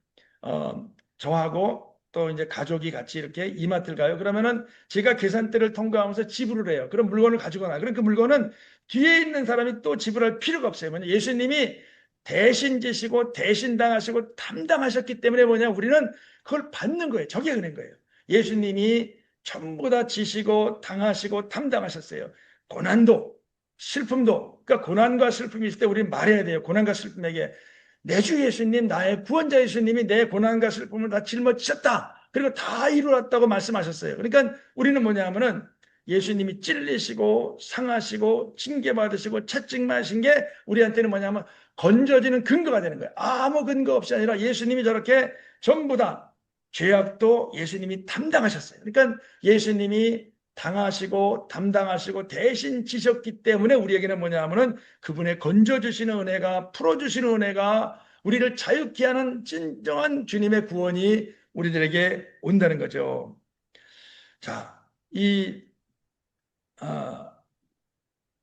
Speaker 2: 저하고 또 이제 가족이 같이 이렇게 이마트를 가요. 그러면은 제가 계산대를 통과하면서 지불을 해요. 그럼 물건을 가지고 나요. 그럼 그 물건은 뒤에 있는 사람이 또 지불할 필요가 없어요. 뭐냐? 예수님이 대신 지시고 대신 당하시고 담당하셨기 때문에 뭐냐? 우리는 그걸 받는 거예요. 저게 은혜인 거예요. 예수님이 전부 다 지시고 당하시고 담당하셨어요. 고난도 슬픔도 그러니까 고난과 슬픔이 있을 때 우리는 말해야 돼요. 고난과 슬픔에게 내 주 예수님 나의 구원자 예수님이 내 고난과 슬픔을 다 짊어지셨다. 그리고 다 이루었다고 말씀하셨어요. 그러니까 우리는 뭐냐 하면은 예수님이 찔리시고 상하시고 징계받으시고 채찍맞으신 게 우리한테는 뭐냐면 건져지는 근거가 되는 거예요. 아무 근거 없이 아니라 예수님이 저렇게 전부 다 죄악도 예수님이 담당하셨어요. 그러니까 예수님이 당하시고 담당하시고 대신 지셨기 때문에 우리에게는 뭐냐 하면은 그분의 건져주시는 은혜가 풀어주시는 은혜가 우리를 자유케 하는 진정한 주님의 구원이 우리들에게 온다는 거죠. 자,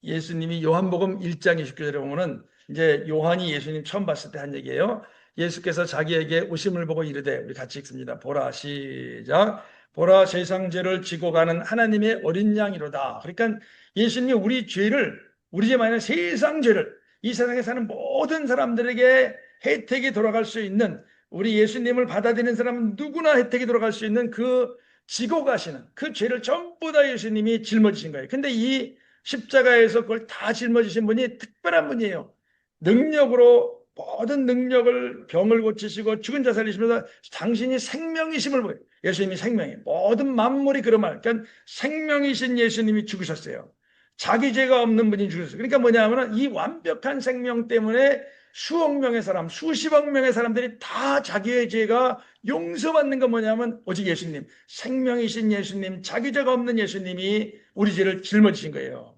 Speaker 2: 예수님이 요한복음 1장 29절에 보면은 이제 요한이 예수님 처음 봤을 때 한 얘기예요. 예수께서 자기에게 오심을 보고 이르되 우리 같이 읽습니다. 보라 시작. 보라 세상 죄를 지고 가는 하나님의 어린 양이로다. 그러니까 예수님이 우리 죄를 우리 죄만 아니라 세상 죄를 이 세상에 사는 모든 사람들에게 혜택이 돌아갈 수 있는 우리 예수님을 받아들이는 사람은 누구나 혜택이 돌아갈 수 있는 그 지고 가시는 그 죄를 전부 다 예수님이 짊어지신 거예요. 근데 이 십자가에서 그걸 다 짊어지신 분이 특별한 분이에요. 능력으로 모든 능력을 병을 고치시고 죽은 자 살리시면서 당신이 생명이심을 보여요. 예수님이 생명이에요. 모든 만물이 그런 말. 그러니까 생명이신 예수님이 죽으셨어요. 자기 죄가 없는 분이 죽으셨어요. 그러니까 뭐냐 하면 이 완벽한 생명 때문에 수억 명의 사람, 수십억 명의 사람들이 다 자기의 죄가 용서받는 건 뭐냐면 오직 예수님, 생명이신 예수님, 자기 죄가 없는 예수님이 우리 죄를 짊어지신 거예요.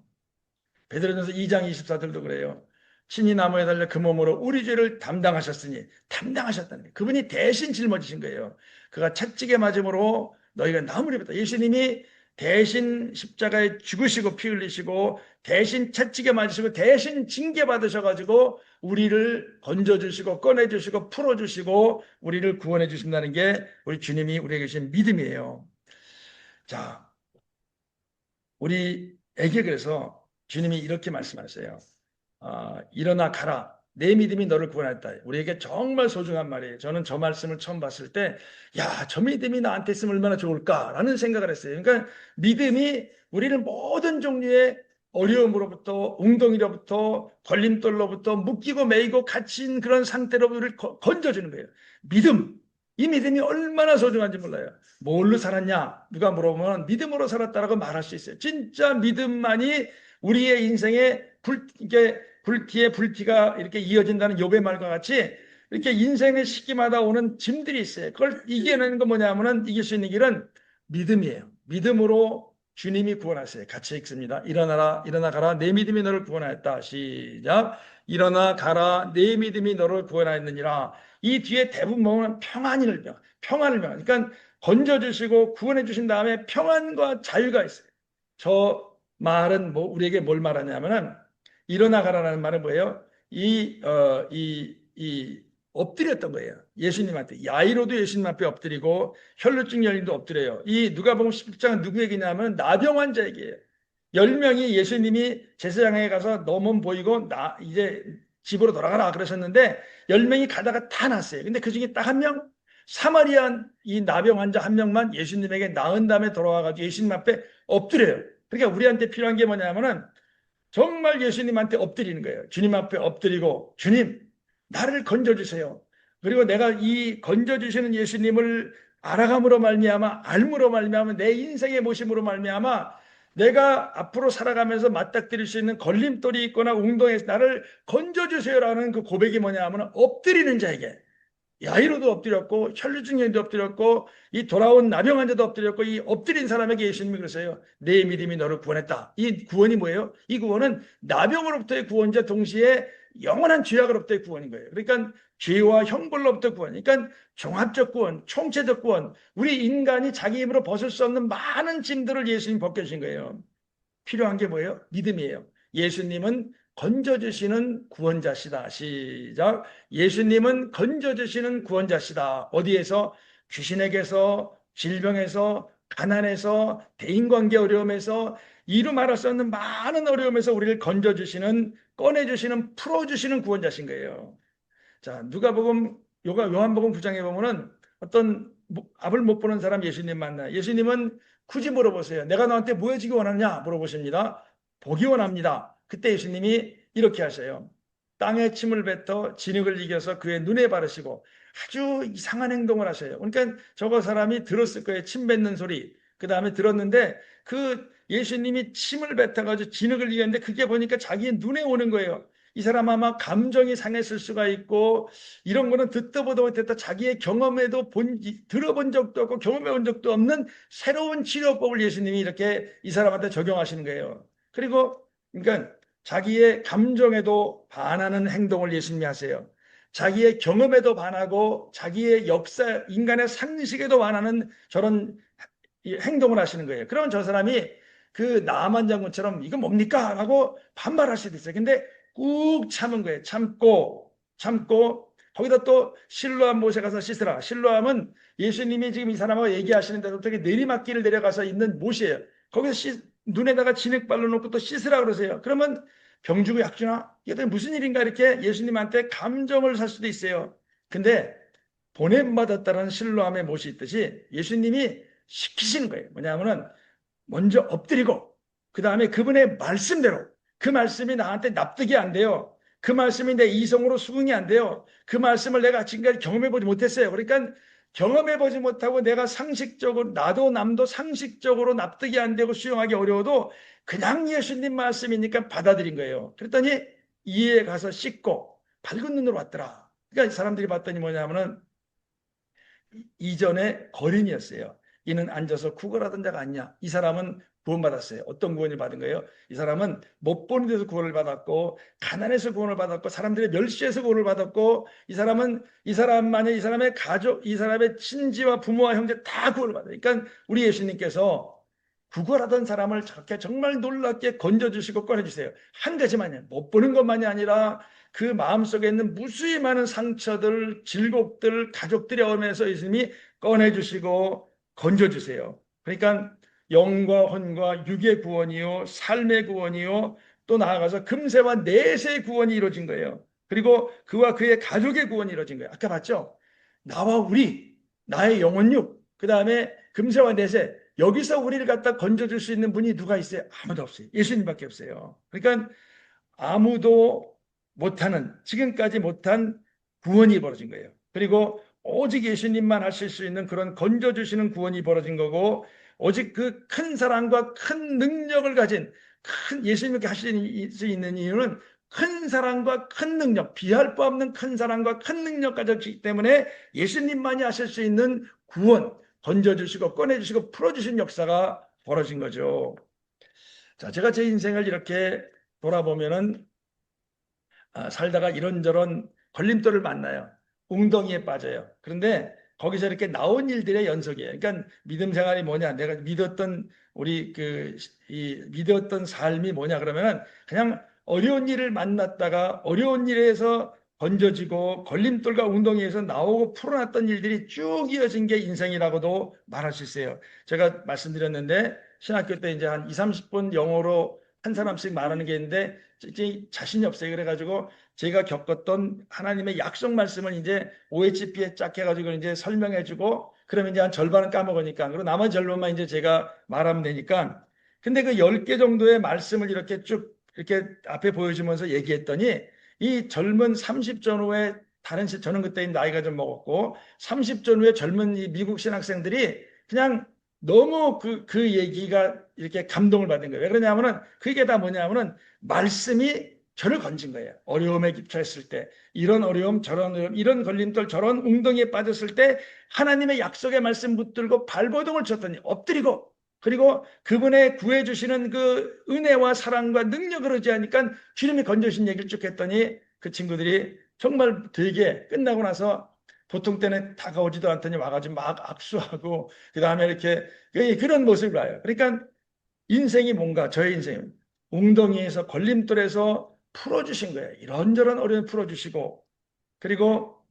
Speaker 2: 베드로전서 2장 24절도 그래요. 친히 나무에 달려 그 몸으로 우리 죄를 담당하셨으니 담당하셨다는 거예요. 그분이 대신 짊어지신 거예요. 그가 채찍에 맞음으로 너희가 나무를 입었다. 예수님이 대신 십자가에 죽으시고 피 흘리시고 대신 채찍에 맞으시고 대신 징계 받으셔가지고 우리를 건져주시고 꺼내주시고 풀어주시고 우리를 구원해 주신다는 게 우리 주님이 우리에게 주신 믿음이에요. 자, 우리에게 그래서 주님이 이렇게 말씀하셨어요. 일어나 가라. 내 믿음이 너를 구원했다. 우리에게 정말 소중한 말이에요. 저는 저 말씀을 처음 봤을 때, 야, 저 믿음이 나한테 있으면 얼마나 좋을까라는 생각을 했어요. 그러니까 믿음이 우리를 모든 종류의 어려움으로부터, 웅덩이로부터, 걸림돌로부터, 묶이고 매이고 갇힌 그런 상태로부터 우리를 건져주는 거예요. 믿음. 이 믿음이 얼마나 소중한지 몰라요. 뭘로 살았냐? 누가 물어보면 믿음으로 살았다라고 말할 수 있어요. 진짜 믿음만이 우리의 인생에 이게 불티에 불티가 이렇게 이어진다는 욥의 말과 같이 이렇게 인생의 시기마다 오는 짐들이 있어요. 그걸 이겨내는 건 뭐냐면은 이길 수 있는 길은 믿음이에요. 믿음으로 주님이 구원하세요. 같이 읽습니다. 일어나라, 일어나 가라. 내 믿음이 너를 구원하였다. 시작. 일어나 가라. 내 믿음이 너를 구원하였느니라. 이 뒤에 대부분 보면 평안을 명. 그러니까 건져주시고 구원해 주신 다음에 평안과 자유가 있어요. 저 말은 뭐 우리에게 뭘 말하냐면은 일어나 가라라는 말은 뭐예요? 엎드렸던 거예요. 예수님한테. 야이로도 예수님 앞에 엎드리고 혈루증 여인도 엎드려요. 이 누가복음 11장은 누구 얘기냐면 나병 환자 얘기예요. 10명이 예수님이 제사장에 가서 너 몸 보이고 나 이제 집으로 돌아가라 그러셨는데 10명이 가다가 다 났어요. 근데 그 중에 딱 한 명, 사마리아 이 나병 환자 한 명만 예수님에게 나은 다음에 돌아와가지고 예수님 앞에 엎드려요. 그러니까 우리한테 필요한 게 뭐냐면은 정말 예수님한테 엎드리는 거예요. 주님 앞에 엎드리고 주님 나를 건져주세요. 그리고 내가 이 건져주시는 예수님을 알아감으로 말미암아 알므로 말미암아 내 인생의 모심으로 말미암아 내가 앞으로 살아가면서 맞닥뜨릴 수 있는 걸림돌이 있거나 웅덩이에서 나를 건져주세요라는 그 고백이 뭐냐 하면 엎드리는 자에게 야이로도 엎드렸고 혈루증 여인도 엎드렸고 이 돌아온 나병 환자도 엎드렸고 이 엎드린 사람에게 예수님이 그러세요. 내 믿음이 너를 구원했다. 이 구원이 뭐예요? 이 구원은 나병으로부터의 구원자 동시에 영원한 죄악으로부터의 구원인 거예요. 그러니까 죄와 형벌로부터 구원. 그러니까 종합적 구원, 총체적 구원. 우리 인간이 자기 힘으로 벗을 수 없는 많은 짐들을 예수님이 벗겨주신 거예요. 필요한 게 뭐예요? 믿음이에요. 예수님은 건져주시는 구원자시다. 시작. 예수님은 건져주시는 구원자시다. 어디에서? 귀신에게서, 질병에서, 가난에서, 대인관계 어려움에서, 이루 말할 수 없는 많은 어려움에서 우리를 건져주시는, 꺼내주시는, 풀어주시는 구원자신 거예요. 자, 누가복음, 요한복음 9장에 보면은 어떤 앞을 못 보는 사람 예수님 만나요. 예수님은 굳이 물어보세요. 내가 너한테 뭐 해주기 원하느냐? 물어보십니다. 보기 원합니다. 그때 예수님이 이렇게 하셔요. 땅에 침을 뱉어 진흙을 이겨서 그의 눈에 바르시고 아주 이상한 행동을 하셔요. 그러니까 저거 사람이 들었을 거예요. 침 뱉는 소리. 그 다음에 들었는데 그 예수님이 침을 뱉어가지고 진흙을 이겼는데 그게 보니까 자기의 눈에 오는 거예요. 이 사람 아마 감정이 상했을 수가 있고 이런 거는 듣도 보도 못했다 자기의 경험에도 들어본 적도 없고 경험해 본 적도 없는 새로운 치료법을 예수님이 이렇게 이 사람한테 적용하시는 거예요. 그리고 그러니까 자기의 감정에도 반하는 행동을 예수님이 하세요. 자기의 경험에도 반하고 자기의 역사, 인간의 상식에도 반하는 저런 행동을 하시는 거예요. 그러면 저 사람이 그 나만 장군처럼 이거 뭡니까? 하고 반발할 수도 있어요. 근데 꾹 참은 거예요. 참고 거기다 또 실로암 못에 가서 씻으라. 실로암은 예수님이 지금 이 사람하고 얘기하시는데도 되게 내리막길을 내려가서 있는 못이에요. 거기서 눈에다가 진흙 발라놓고 또 씻으라 그러세요. 그러면 병주고 약주나 이게 무슨 일인가 이렇게 예수님한테 감정을 살 수도 있어요. 근데 보냄받았다는 실로암의 못이 있듯이 예수님이 시키시는 거예요. 뭐냐면은 먼저 엎드리고 그 다음에 그분의 말씀대로 그 말씀이 나한테 납득이 안 돼요. 그 말씀이 내 이성으로 수긍이 안 돼요. 그 말씀을 내가 지금까지 경험해보지 못했어요. 그러니까 경험해보지 못하고 내가 상식적으로 나도 남도 상식적으로 납득이 안 되고 수용하기 어려워도 그냥 예수님 말씀이니까 받아들인 거예요. 그랬더니 이에 가서 씻고 밝은 눈으로 왔더라. 그러니까 사람들이 봤더니 뭐냐면은 이전에 거린이었어요. 이는 앉아서 구걸하던 자가 아니냐. 이 사람은 구원받았어요. 어떤 구원을 받은 거예요? 이 사람은 못 보는 데서 구원을 받았고 가난해서 구원을 받았고 사람들의 멸시에서 구원을 받았고 이 사람만이 이 사람의 가족, 이 사람의 친지와 부모와 형제 다 구원을 받아요. 그러니까 우리 예수님께서 구걸하던 사람을 저렇게 정말 놀랍게 건져주시고 꺼내주세요. 한 가지만요. 못 보는 것만이 아니라 그 마음속에 있는 무수히 많은 상처들, 질곡들, 가족들의 어려움에서 예수님이 꺼내주시고 건져주세요. 그러니까 영과 혼과 육의 구원이요, 삶의 구원이요, 또 나아가서 금세와 내세의 구원이 이루어진 거예요. 그리고 그와 그의 가족의 구원이 이루어진 거예요. 아까 봤죠? 나와 우리, 나의 영혼육, 그 다음에 금세와 내세, 여기서 우리를 갖다 건져줄 수 있는 분이 누가 있어요? 아무도 없어요. 예수님밖에 없어요. 그러니까 아무도 못하는, 지금까지 못한 구원이 벌어진 거예요. 그리고 오직 예수님만 하실 수 있는 그런 건져주시는 구원이 벌어진 거고 오직 그 큰 사랑과 큰 능력을 가진 예수님께 하실 수 있는 이유는 큰 사랑과 큰 능력, 비할 바 없는 큰 사랑과 큰 능력 가졌기 때문에 예수님만이 하실 수 있는 구원, 건져주시고 꺼내주시고 풀어주신 역사가 벌어진 거죠. 자, 제가 제 인생을 이렇게 돌아보면은 살다가 이런저런 걸림돌을 만나요. 웅덩이에 빠져요. 그런데 거기서 이렇게 나온 일들의 연속이에요. 그러니까 믿음 생활이 뭐냐? 내가 믿었던 믿었던 삶이 뭐냐? 그러면은 그냥 어려운 일을 만났다가 어려운 일에서 건져지고 걸림돌과 웅덩이에서 나오고 풀어놨던 일들이 쭉 이어진 게 인생이라고도 말할 수 있어요. 제가 말씀드렸는데 신학교 때 이제 한 2, 30분 영어로 한 사람씩 말하는 게 있는데 이제 자신이 없어요. 그래가지고 제가 겪었던 하나님의 약속 말씀을 이제 OHP에 쫙 해가지고 이제 설명해주고 그러면 이제 한 절반은 까먹으니까 그리고 나머지 절반만 이제 제가 말하면 되니까 근데 그 10개 정도의 말씀을 이렇게 쭉 이렇게 앞에 보여주면서 얘기했더니 이 젊은 30전 후에 저는 그때 나이가 좀 먹었고 30전 후에 젊은 이 미국 신학생들이 그냥 너무 그 얘기가 이렇게 감동을 받은 거예요. 왜 그러냐면은 그게 다 뭐냐면은 말씀이 저를 건진 거예요. 어려움에 처했을 때, 이런 어려움, 저런 어려움, 이런 걸림돌, 저런 웅덩이에 빠졌을 때 하나님의 약속의 말씀 붙들고 발버둥을 쳤더니 엎드리고 그리고 그분의 구해주시는 그 은혜와 사랑과 능력을 의지하니까 주님이 건져주신 얘기를 쭉 했더니 그 친구들이 정말 되게 끝나고 나서 보통 때는 다가오지도 않더니 와가지고 막 악수하고 그 다음에 이렇게 그런 모습을 봐요. 그러니까 인생이 뭔가 저의 인생은 웅덩이에서 걸림돌에서 풀어주신 거예요. 이런저런 어려움 풀어주시고 그리고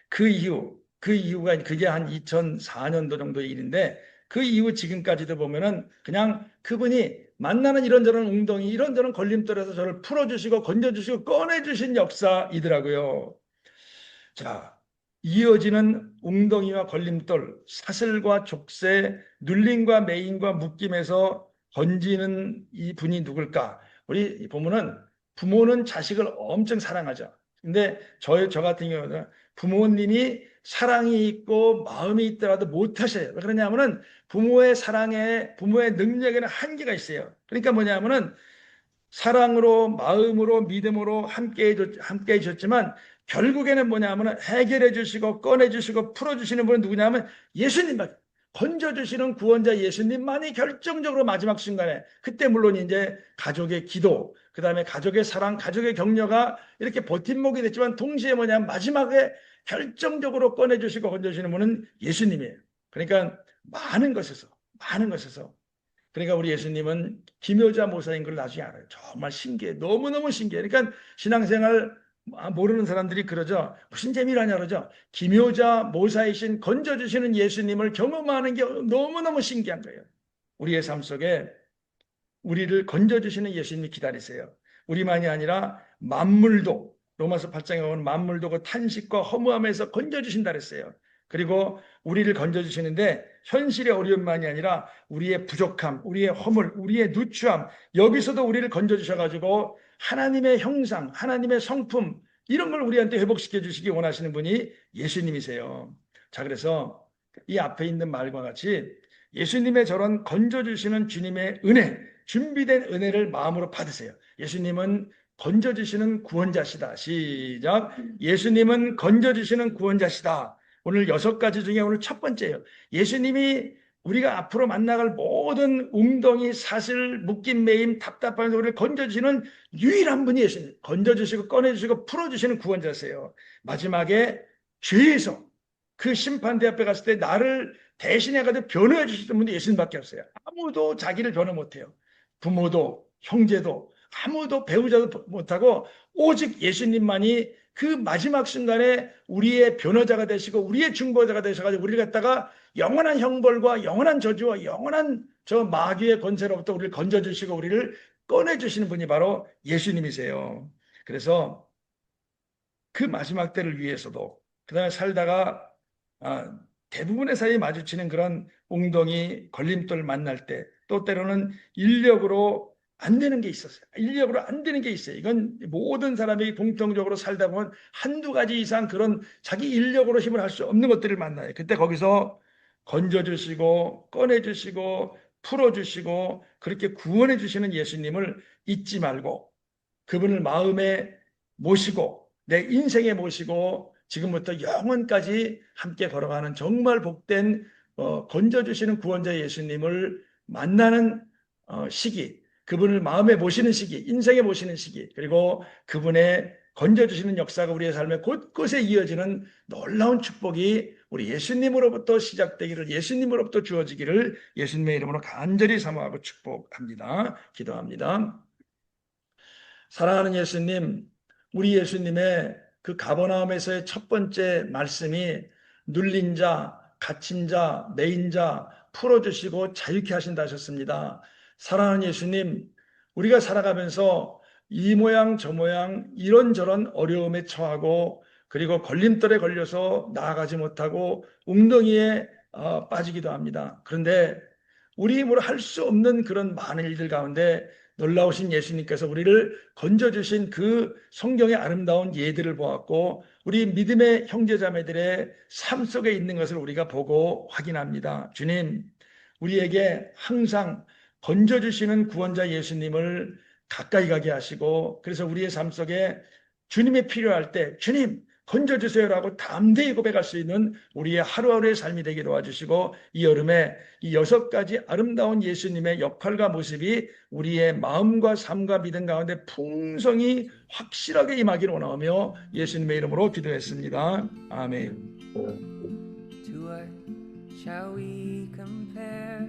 Speaker 2: 그 이후가 그게 한 2004년도 정도의 일인데 그 이후 지금까지도 보면은 그냥 그분이 만나는 이런저런 웅덩이 이런저런 걸림돌에서 저를 풀어주시고 건져주시고 꺼내주신 역사이더라고요. 자, 이어지는 웅덩이와 걸림돌, 사슬과 족쇄, 눌림과 매임과 묶임에서 건지는 이 분이 누굴까? 우리 보면은 부모는 자식을 엄청 사랑하죠. 근데 저 같은 경우는 부모님이 사랑이 있고 마음이 있더라도 못하셔요. 왜 그러냐면은 부모의 사랑에, 부모의 능력에는 한계가 있어요. 그러니까 뭐냐면은 사랑으로 마음으로 믿음으로 함께 해줬지만 결국에는 뭐냐면 해결해 주시고 꺼내 주시고 풀어 주시는 분은 누구냐면 예수님만 건져 주시는 구원자 예수님만이 결정적으로 마지막 순간에 그때 물론 이제 가족의 기도 그다음에 가족의 사랑 가족의 격려가 이렇게 버팀목이 됐지만 동시에 뭐냐면 마지막에 결정적으로 꺼내 주시고 건져 주시는 분은 예수님이에요. 그러니까 많은 것에서 그러니까 우리 예수님은 기묘자 모사인 걸 나중에 알아요. 정말 신기해. 너무너무 신기해. 그러니까 신앙생활 모르는 사람들이 그러죠. 무슨 재미라냐 그러죠. 기묘자 모사이신 건져주시는 예수님을 경험하는 게 너무너무 신기한 거예요. 우리의 삶 속에 우리를 건져주시는 예수님이 기다리세요. 우리만이 아니라 만물도 로마서 8장에 보면 만물도 그 탄식과 허무함에서 건져주신다 그랬어요. 그리고 우리를 건져주시는데 현실의 어려움만이 아니라 우리의 부족함, 우리의 허물, 우리의 누추함 여기서도 우리를 건져주셔가지고 하나님의 형상, 하나님의 성품 이런 걸 우리한테 회복시켜 주시기 원하시는 분이 예수님이세요. 자, 그래서 이 앞에 있는 말과 같이 예수님의 저런 건져주시는 주님의 은혜, 준비된 은혜를 마음으로 받으세요. 예수님은 건져주시는 구원자시다. 시작. 예수님은 건져주시는 구원자시다. 오늘 6가지 중에 오늘 첫 번째예요. 예수님이 우리가 앞으로 만나갈 모든 웅덩이, 사슬, 묶임, 매임, 답답한 우리를 건져주시는 유일한 분이 예수님. 건져주시고 꺼내주시고 풀어주시는 구원자세요. 마지막에 죄에서 그 심판대 앞에 갔을 때 나를 대신해가지고 변호해 주시는 분이 예수님밖에 없어요. 아무도 자기를 변호 못해요. 부모도 형제도 아무도 배우자도 못하고 오직 예수님만이 그 마지막 순간에 우리의 변호자가 되시고 우리의 중보자가 되셔가지고 우리를 갖다가 영원한 형벌과 영원한 저주와 영원한 저 마귀의 권세로부터 우리를 건져주시고 우리를 꺼내주시는 분이 바로 예수님이세요. 그래서 그 마지막 때를 위해서도 그 다음에 살다가 대부분의 사이에 마주치는 그런 웅덩이 걸림돌 만날 때 또 때로는 인력으로 안 되는 게 있었어요. 인력으로 안 되는 게 있어요. 이건 모든 사람이 공통적으로 살다 보면 한두 가지 이상 그런 자기 인력으로 힘을 할 수 없는 것들을 만나요. 그때 거기서 건져주시고 꺼내주시고 풀어주시고 그렇게 구원해 주시는 예수님을 잊지 말고 그분을 마음에 모시고 내 인생에 모시고 지금부터 영원까지 함께 걸어가는 정말 복된 건져주시는 구원자 예수님을 만나는 시기, 그분을 마음에 모시는 시기, 인생에 모시는 시기, 그리고 그분의 건져주시는 역사가 우리의 삶에 곳곳에 이어지는 놀라운 축복이 우리 예수님으로부터 시작되기를, 예수님으로부터 주어지기를 예수님의 이름으로 간절히 사모하고 축복합니다. 기도합니다. 사랑하는 예수님, 우리 예수님의 그 가버나움에서의 첫 번째 말씀이 눌린 자, 갇힌 자, 매인 자 풀어주시고 자유케 하신다 하셨습니다. 사랑하는 예수님, 우리가 살아가면서 이 모양 저 모양 이런저런 어려움에 처하고 그리고 걸림돌에 걸려서 나아가지 못하고 웅덩이에 빠지기도 합니다. 그런데 우리 힘으로 할 수 없는 그런 많은 일들 가운데 놀라우신 예수님께서 우리를 건져주신 그 성경의 아름다운 예들을 보았고 우리 믿음의 형제자매들의 삶 속에 있는 것을 우리가 보고 확인합니다. 주님, 우리에게 항상 건져주시는 구원자 예수님을 가까이 가게 하시고 그래서 우리의 삶 속에 주님이 필요할 때 주님 건져주세요라고 담대히 고백할 수 있는 우리의 하루하루의 삶이 되게 도와주시고 이 여름에 이 6가지 아름다운 예수님의 역할과 모습이 우리의 마음과 삶과 믿음 가운데 풍성히 확실하게 임하기를 원하며 예수님의 이름으로 기도했습니다. 아멘.
Speaker 1: To what shall we compare?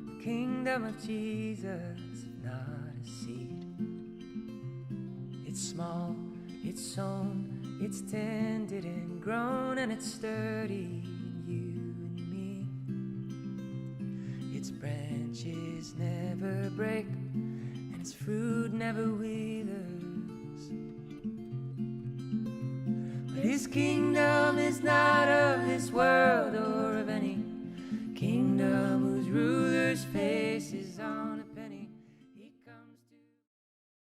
Speaker 1: The kingdom of Jesus, not a seed. It's small, it's sown, it's tended and grown, and it's sturdy in you and me. Its branches never break, and its fruit never withers. But His kingdom is not of this world or of any kingdom whose ruler's face is on a penny.